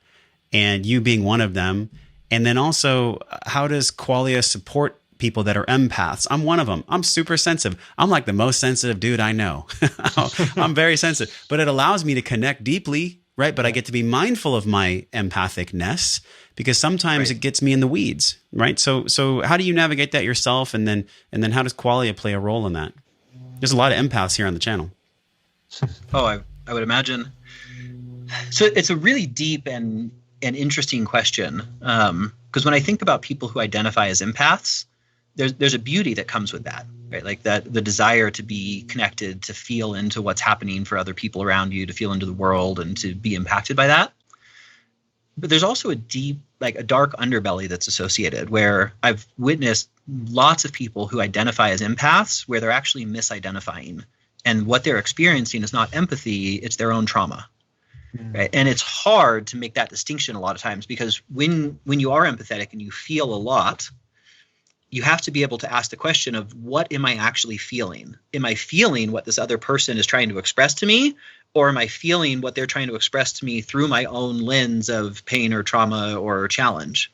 and you being one of them? And then also, how does Qualia support people that are empaths? I'm one of them. I'm super sensitive. I'm like the most sensitive dude I know. I'm very sensitive, but it allows me to connect deeply, right? But I get to be mindful of my empathicness, because sometimes it gets me in the weeds, right? So how do you navigate that yourself? And then how does Qualia play a role in that? There's a lot of empaths here on the channel. Oh, I would imagine. So it's a really deep and interesting question. Because when I think about people who identify as empaths, there's a beauty that comes with that, right? Like that, the desire to be connected, to feel into what's happening for other people around you, to feel into the world and to be impacted by that. But there's also a deep, like a dark underbelly that's associated, where I've witnessed lots of people who identify as empaths where they're actually misidentifying. And what they're experiencing is not empathy, it's their own trauma. Right? And it's hard to make that distinction a lot of times, because when you are empathetic and you feel a lot, you have to be able to ask the question of, what am I actually feeling? Am I feeling what this other person is trying to express to me? Or am I feeling what they're trying to express to me through my own lens of pain or trauma or challenge?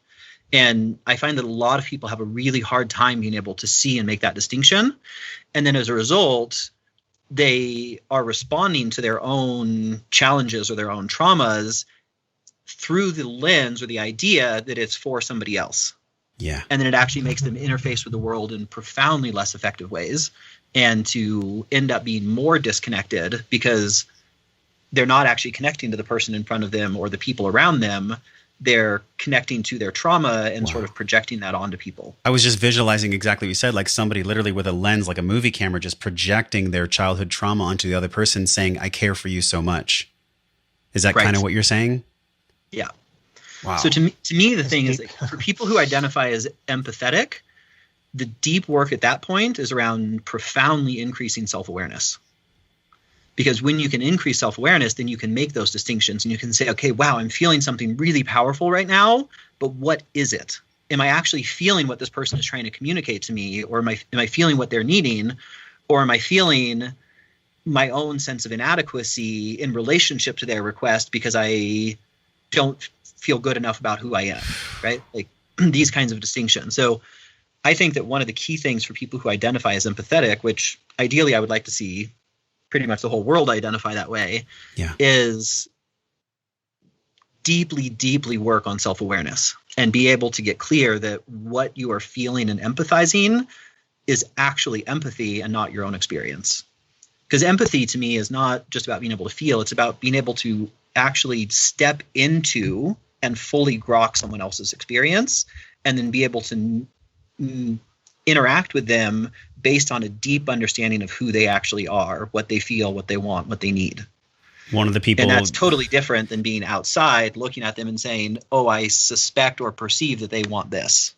And I find that a lot of people have a really hard time being able to see and make that distinction. And then as a result, they are responding to their own challenges or their own traumas through the lens or the idea that it's for somebody else. Yeah. And then it actually makes them interface with the world in profoundly less effective ways, and to end up being more disconnected because they're not actually connecting to the person in front of them or the people around them. They're connecting to their trauma and sort of projecting that onto people. I was just visualizing exactly what you said, like somebody literally with a lens, like a movie camera, just projecting their childhood trauma onto the other person, saying, I care for you so much. Is that kind of what you're saying? Yeah. Wow. So to me, the thing is, like, for people who identify as empathetic, the deep work at that point is around profoundly increasing self-awareness. Because when you can increase self-awareness, then you can make those distinctions and you can say, okay, wow, I'm feeling something really powerful right now, but what is it? Am I actually feeling what this person is trying to communicate to me? Or am I feeling what they're needing? Or am I feeling my own sense of inadequacy in relationship to their request because I don't feel good enough about who I am, right? Like these kinds of distinctions. So I think that one of the key things for people who identify as empathetic, which ideally I would like to see pretty much the whole world identify that way, is deeply, deeply work on self-awareness and be able to get clear that what you are feeling and empathizing is actually empathy and not your own experience. Because empathy to me is not just about being able to feel, it's about being able to actually step into and fully grok someone else's experience and then be able to interact with them based on a deep understanding of who they actually are, what they feel, what they want, what they need. One of the people, and that's totally different than being outside looking at them and saying, oh, I suspect or perceive that they want this.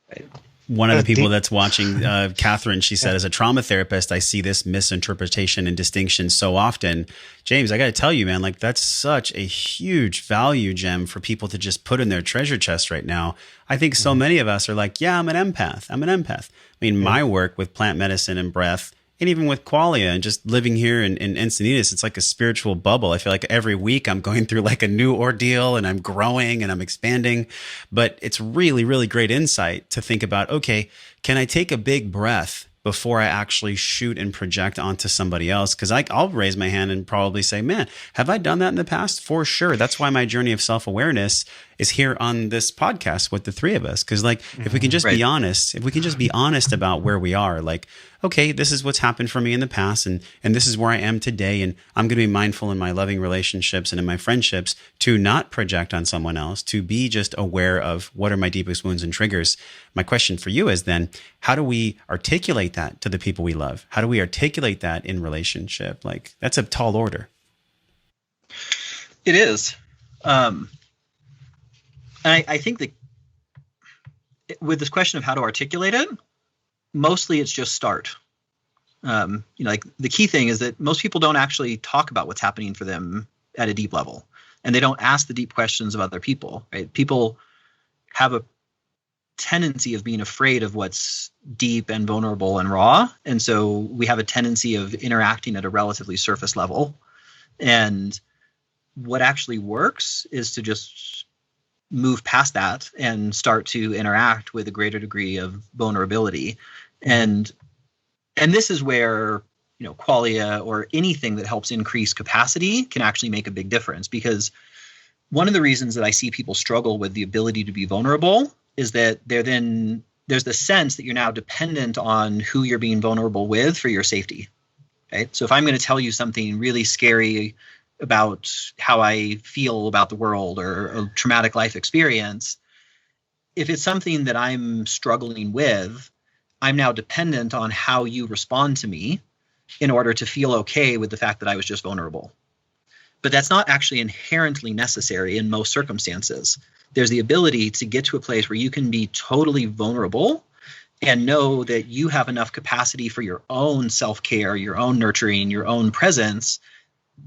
Right? One of the people that's watching, Catherine, she said, as a trauma therapist, I see this misinterpretation and distinction so often. James, I got to tell you, man, like that's such a huge value gem for people to just put in their treasure chest right now. I think so many of us are like, yeah, I'm an empath. I'm an empath. I mean, my work with plant medicine and breath, and even with Qualia and just living here in Encinitas, it's like a spiritual bubble. I feel like every week I'm going through like a new ordeal and I'm growing and I'm expanding. But it's really, really great insight to think about, okay, can I take a big breath before I actually shoot and project onto somebody else? Because I'll raise my hand and probably say, man, have I done that in the past? For sure. That's why my journey of self-awareness is here on this podcast with the three of us. Because like, if we can just be honest, if we can just be honest about where we are, like, okay, this is what's happened for me in the past, and this is where I am today, and I'm going to be mindful in my loving relationships and in my friendships to not project on someone else, to be just aware of what are my deepest wounds and triggers. My question for you is then, how do we articulate that to the people we love? How do we articulate that in relationship? Like, that's a tall order. It is. I think that with this question of how to articulate it, mostly it's just start. Like the key thing is that most people don't actually talk about what's happening for them at a deep level, and they don't ask the deep questions of other people, right? People have a tendency of being afraid of what's deep and vulnerable and raw. And so we have a tendency of interacting at a relatively surface level. And what actually works is to just move past that and start to interact with a greater degree of vulnerability. And this is where, Qualia or anything that helps increase capacity can actually make a big difference. Because one of the reasons that I see people struggle with the ability to be vulnerable is that there's the sense that you're now dependent on who you're being vulnerable with for your safety. Right? So if I'm going to tell you something really scary about how I feel about the world or a traumatic life experience, if it's something that I'm struggling with, I'm now dependent on how you respond to me in order to feel okay with the fact that I was just vulnerable. But that's not actually inherently necessary in most circumstances. There's the ability to get to a place where you can be totally vulnerable and know that you have enough capacity for your own self-care, your own nurturing, your own presence,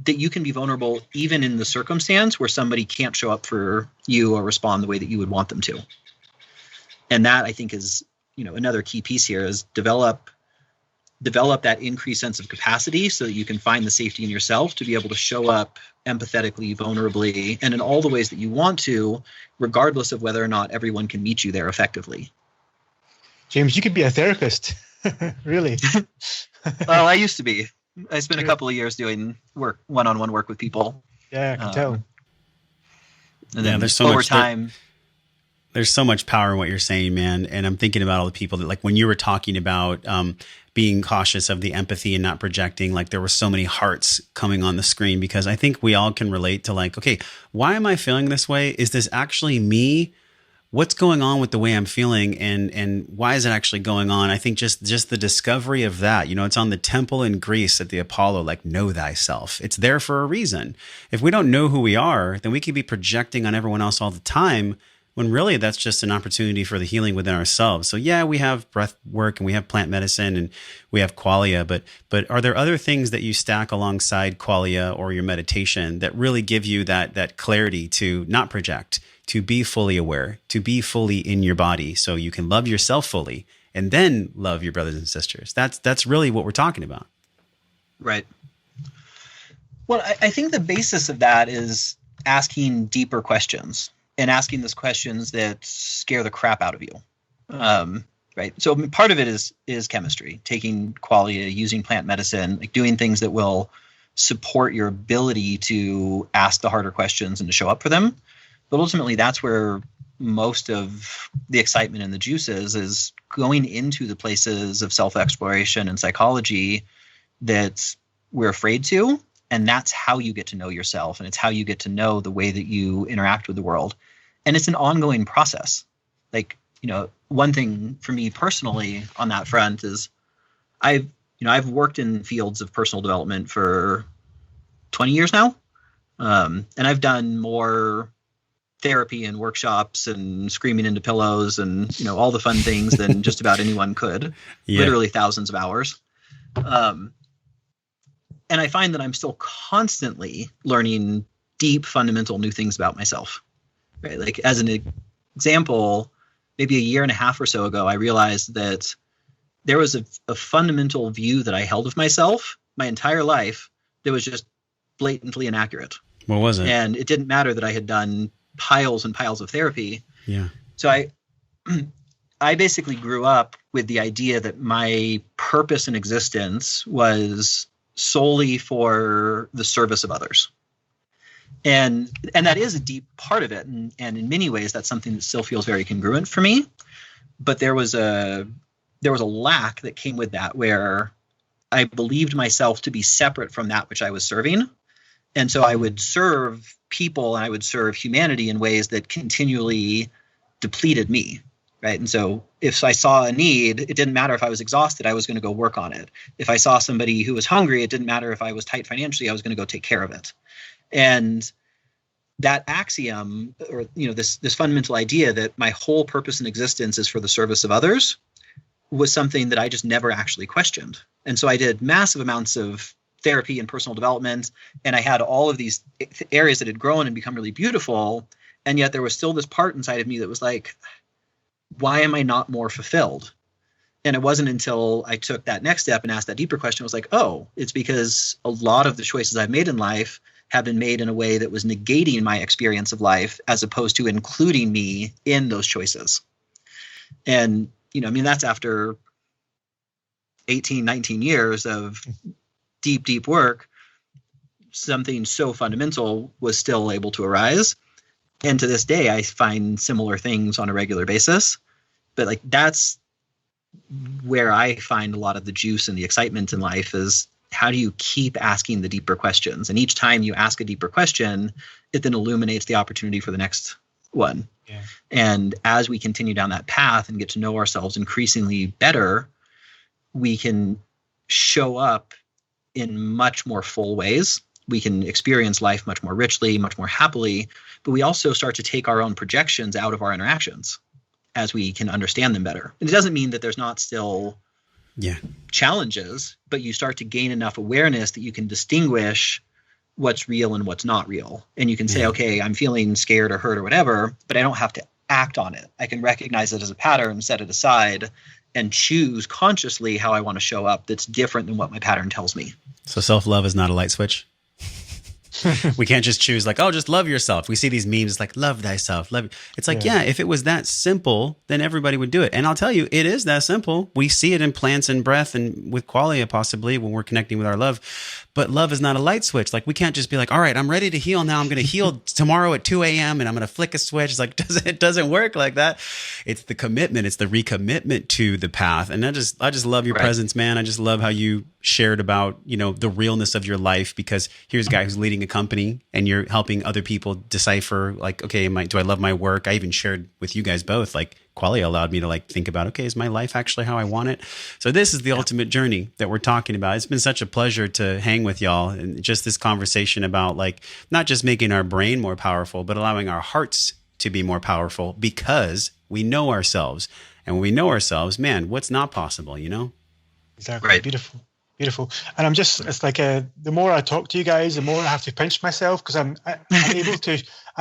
that you can be vulnerable even in the circumstance where somebody can't show up for you or respond the way that you would want them to. And that, I think, is another key piece here is develop that increased sense of capacity so that you can find the safety in yourself to be able to show up empathetically, vulnerably, and in all the ways that you want to, regardless of whether or not everyone can meet you there effectively. James, you could be a therapist, really. Well, I used to be. I spent a couple of years doing one-on-one work with people. Yeah, I can tell. And then there's so over much time. There's so much power in what you're saying, man. And I'm thinking about all the people that, like, when you were talking about being cautious of the empathy and not projecting, like, there were so many hearts coming on the screen, because I think we all can relate to, like, okay, why am I feeling this way? Is this actually me? What's going on with the way I'm feeling, and why is it actually going on? I think just the discovery of that, it's on the temple in Greece at the Apollo, like, know thyself. It's there for a reason. If we don't know who we are, then we could be projecting on everyone else all the time, when really that's just an opportunity for the healing within ourselves. So yeah, we have breath work and we have plant medicine and we have Qualia, but are there other things that you stack alongside Qualia or your meditation that really give you that clarity to not project, to be fully aware, to be fully in your body so you can love yourself fully and then love your brothers and sisters? That's really what we're talking about. Right. Well, I think the basis of that is asking deeper questions. And asking those questions that scare the crap out of you, right? So part of it is chemistry, taking Qualia, using plant medicine, like doing things that will support your ability to ask the harder questions and to show up for them. But ultimately, that's where most of the excitement and the juice is going into the places of self-exploration and psychology that we're afraid to. And that's how you get to know yourself. And it's how you get to know the way that you interact with the world. And it's an ongoing process. Like, one thing for me personally on that front is I've worked in fields of personal development for 20 years now. And I've done more therapy and workshops and screaming into pillows and, all the fun things than just about anyone could. Yeah. Literally thousands of hours. And I find that I'm still constantly learning deep, fundamental new things about myself. Right? Like, as an example, maybe a year and a half or so ago, I realized that there was a fundamental view that I held of myself my entire life that was just blatantly inaccurate. What was it? And it didn't matter that I had done piles and piles of therapy. Yeah. So I basically grew up with the idea that my purpose in existence was solely for the service of others. And that is a deep part of it. And in many ways, that's something that still feels very congruent for me. But there was a lack that came with that, where I believed myself to be separate from that which I was serving. And so I would serve people and I would serve humanity in ways that continually depleted me. Right. And so if I saw a need, it didn't matter if I was exhausted, I was going to go work on it. If I saw somebody who was hungry, it didn't matter if I was tight financially, I was going to go take care of it. And that axiom, or this fundamental idea that my whole purpose in existence is for the service of others, was something that I just never actually questioned. And so I did massive amounts of therapy and personal development, and I had all of these areas that had grown and become really beautiful, and yet there was still this part inside of me that was like, why am I not more fulfilled? And it wasn't until I took that next step and asked that deeper question, I was like, oh, it's because a lot of the choices I've made in life have been made in a way that was negating my experience of life as opposed to including me in those choices. And, that's after 18, 19 years of deep, deep work, something so fundamental was still able to arise. And to this day, I find similar things on a regular basis. But like, that's where I find a lot of the juice and the excitement in life is how do you keep asking the deeper questions? And each time you ask a deeper question, it then illuminates the opportunity for the next one. Yeah. And as we continue down that path and get to know ourselves increasingly better, we can show up in much more full ways. We can experience life much more richly, much more happily, but we also start to take our own projections out of our interactions as we can understand them better. And it doesn't mean that there's not still challenges, but you start to gain enough awareness that you can distinguish what's real and what's not real. And you can say, okay, I'm feeling scared or hurt or whatever, but I don't have to act on it. I can recognize it as a pattern, set it aside, and choose consciously how I want to show up that's different than what my pattern tells me. So self-love is not a light switch? We can't just choose like, oh, just love yourself. We see these memes like, love thyself. Love. It's like, yeah, if it was that simple, then everybody would do it. And I'll tell you, it is that simple. We see it in plants and breath and with qualia possibly when we're connecting with our love. But love is not a light switch. Like we can't just be like, all right, I'm ready to heal now. I'm going to heal tomorrow at 2 a.m. and I'm going to flick a switch. It's like, it doesn't work like that. It's the commitment. It's the recommitment to the path. And I just love your presence, man. I just love how you shared about, the realness of your life, because here's a guy who's leading a company and you're helping other people decipher like, okay, do I love my work? I even shared with you guys both, like Qualia allowed me to like think about, okay, is my life actually how I want it? So this is the ultimate journey that we're talking about. It's been such a pleasure to hang with y'all, and just this conversation about like not just making our brain more powerful, but allowing our hearts to be more powerful, because we know ourselves. And when we know ourselves, man, what's not possible, Exactly. Right. Beautiful. And it's like the more I talk to you guys, the more I have to pinch myself, because I'm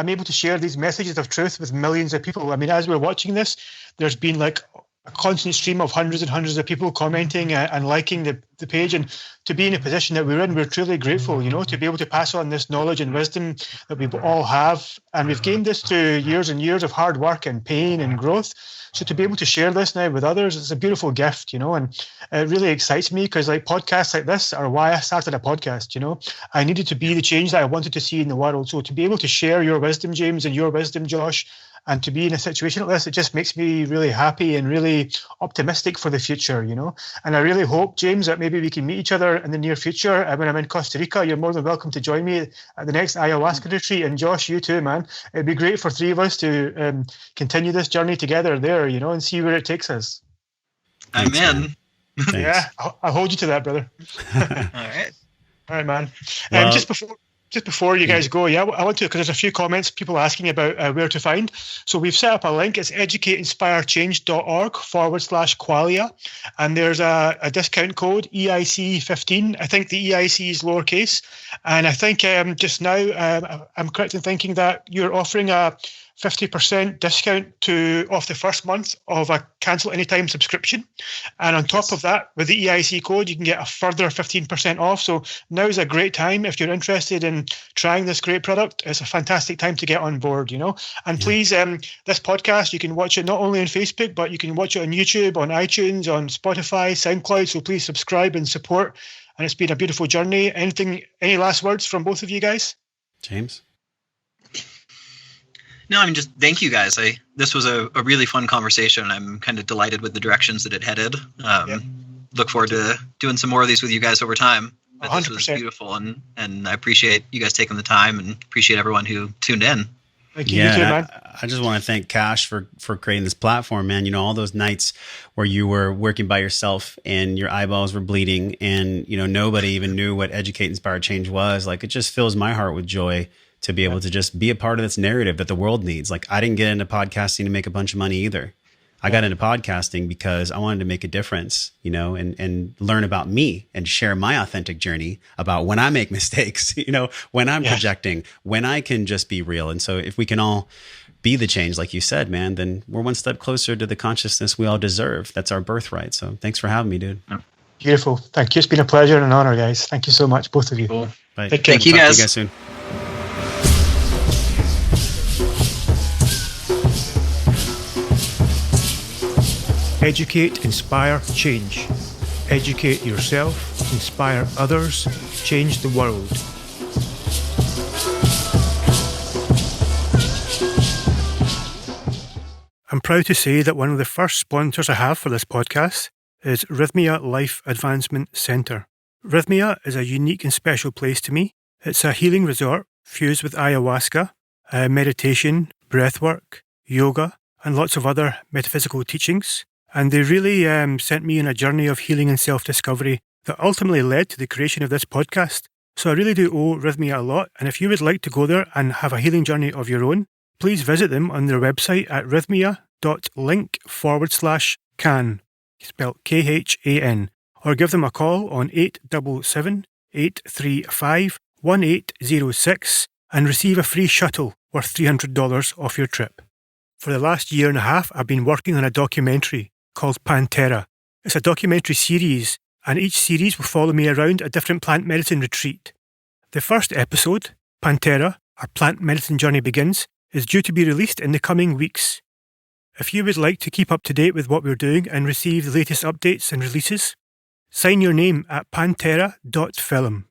able to share these messages of truth with millions of people. I mean, as we're watching this, there's been like a constant stream of hundreds and hundreds of people commenting and liking the page. And to be in a position that we're in, we're truly grateful, to be able to pass on this knowledge and wisdom that we all have. And we've gained this through years and years of hard work and pain and growth. So to be able to share this now with others, it's a beautiful gift, and it really excites me, because like podcasts like this are why I started a podcast. I needed to be the change that I wanted to see in the world. So to be able to share your wisdom, James, and your wisdom, Josh, and to be in a situation like this, it just makes me really happy and really optimistic for the future, And I really hope, James, that maybe we can meet each other in the near future. When I'm in Costa Rica, you're more than welcome to join me at the next ayahuasca retreat. And Josh, you too, man. It'd be great for three of us to continue this journey together there, and see where it takes us. I'm in. Yeah, I'll hold you to that, brother. All right, man. Well, just before you guys go, I want to, because there's a few comments, people asking about where to find. So we've set up a link. It's educateinspirechange.org/Qualia. And there's a discount code, EIC15. I think the EIC is lowercase. And I think just now, I'm correct in thinking that you're offering a 50% discount off the first month of a cancel anytime subscription. And on top of that, with the EIC code, you can get a further 15% off. So now is a great time if you're interested in trying this great product. It's a fantastic time to get on board, And please, this podcast, you can watch it not only on Facebook, but you can watch it on YouTube, on iTunes, on Spotify, SoundCloud. So please subscribe and support. And it's been a beautiful journey. Any last words from both of you guys? James? No, I mean, just thank you guys. This was a really fun conversation. I'm kind of delighted with the directions that it headed. Look forward to doing some more of these with you guys over time. But 100%. This was beautiful, and I appreciate you guys taking the time, and appreciate everyone who tuned in. Thank you, you too, man. I just want to thank Kash for creating this platform, man. All those nights where you were working by yourself and your eyeballs were bleeding, and nobody even knew what Educate, Inspire, Change was. Like, it just fills my heart with joy to be able to just be a part of this narrative that the world needs. Like, I didn't get into podcasting to make a bunch of money either. I got into podcasting because I wanted to make a difference, and learn about me and share my authentic journey about when I make mistakes, when I'm projecting, when I can just be real. And so if we can all be the change, like you said, man, then we're one step closer to the consciousness we all deserve. That's our birthright. So thanks for having me, dude. Beautiful. Thank you. It's been a pleasure and an honor, guys. Thank you so much, both of you. Cool. Bye. Thank you, guys. Talk to you guys soon. Educate, inspire, change. Educate yourself, inspire others, change the world. I'm proud to say that one of the first sponsors I have for this podcast is Rhythmia Life Advancement Centre. Rhythmia is a unique and special place to me. It's a healing resort fused with ayahuasca, meditation, breathwork, yoga, and lots of other metaphysical teachings. And they really sent me on a journey of healing and self-discovery that ultimately led to the creation of this podcast. So I really do owe Rhythmia a lot. And if you would like to go there and have a healing journey of your own, please visit them on their website at rhythmia.link/Khan, spelled Khan, or give them a call on 877-835-1806 and receive a free shuttle worth $300 off your trip. For the last year and a half, I've been working on a documentary called Pantera. It's a documentary series, and each series will follow me around a different plant medicine retreat. The first episode, Pantera, Our Plant Medicine Journey Begins, is due to be released in the coming weeks. If you would like to keep up to date with what we're doing and receive the latest updates and releases, sign your name at pantera.film.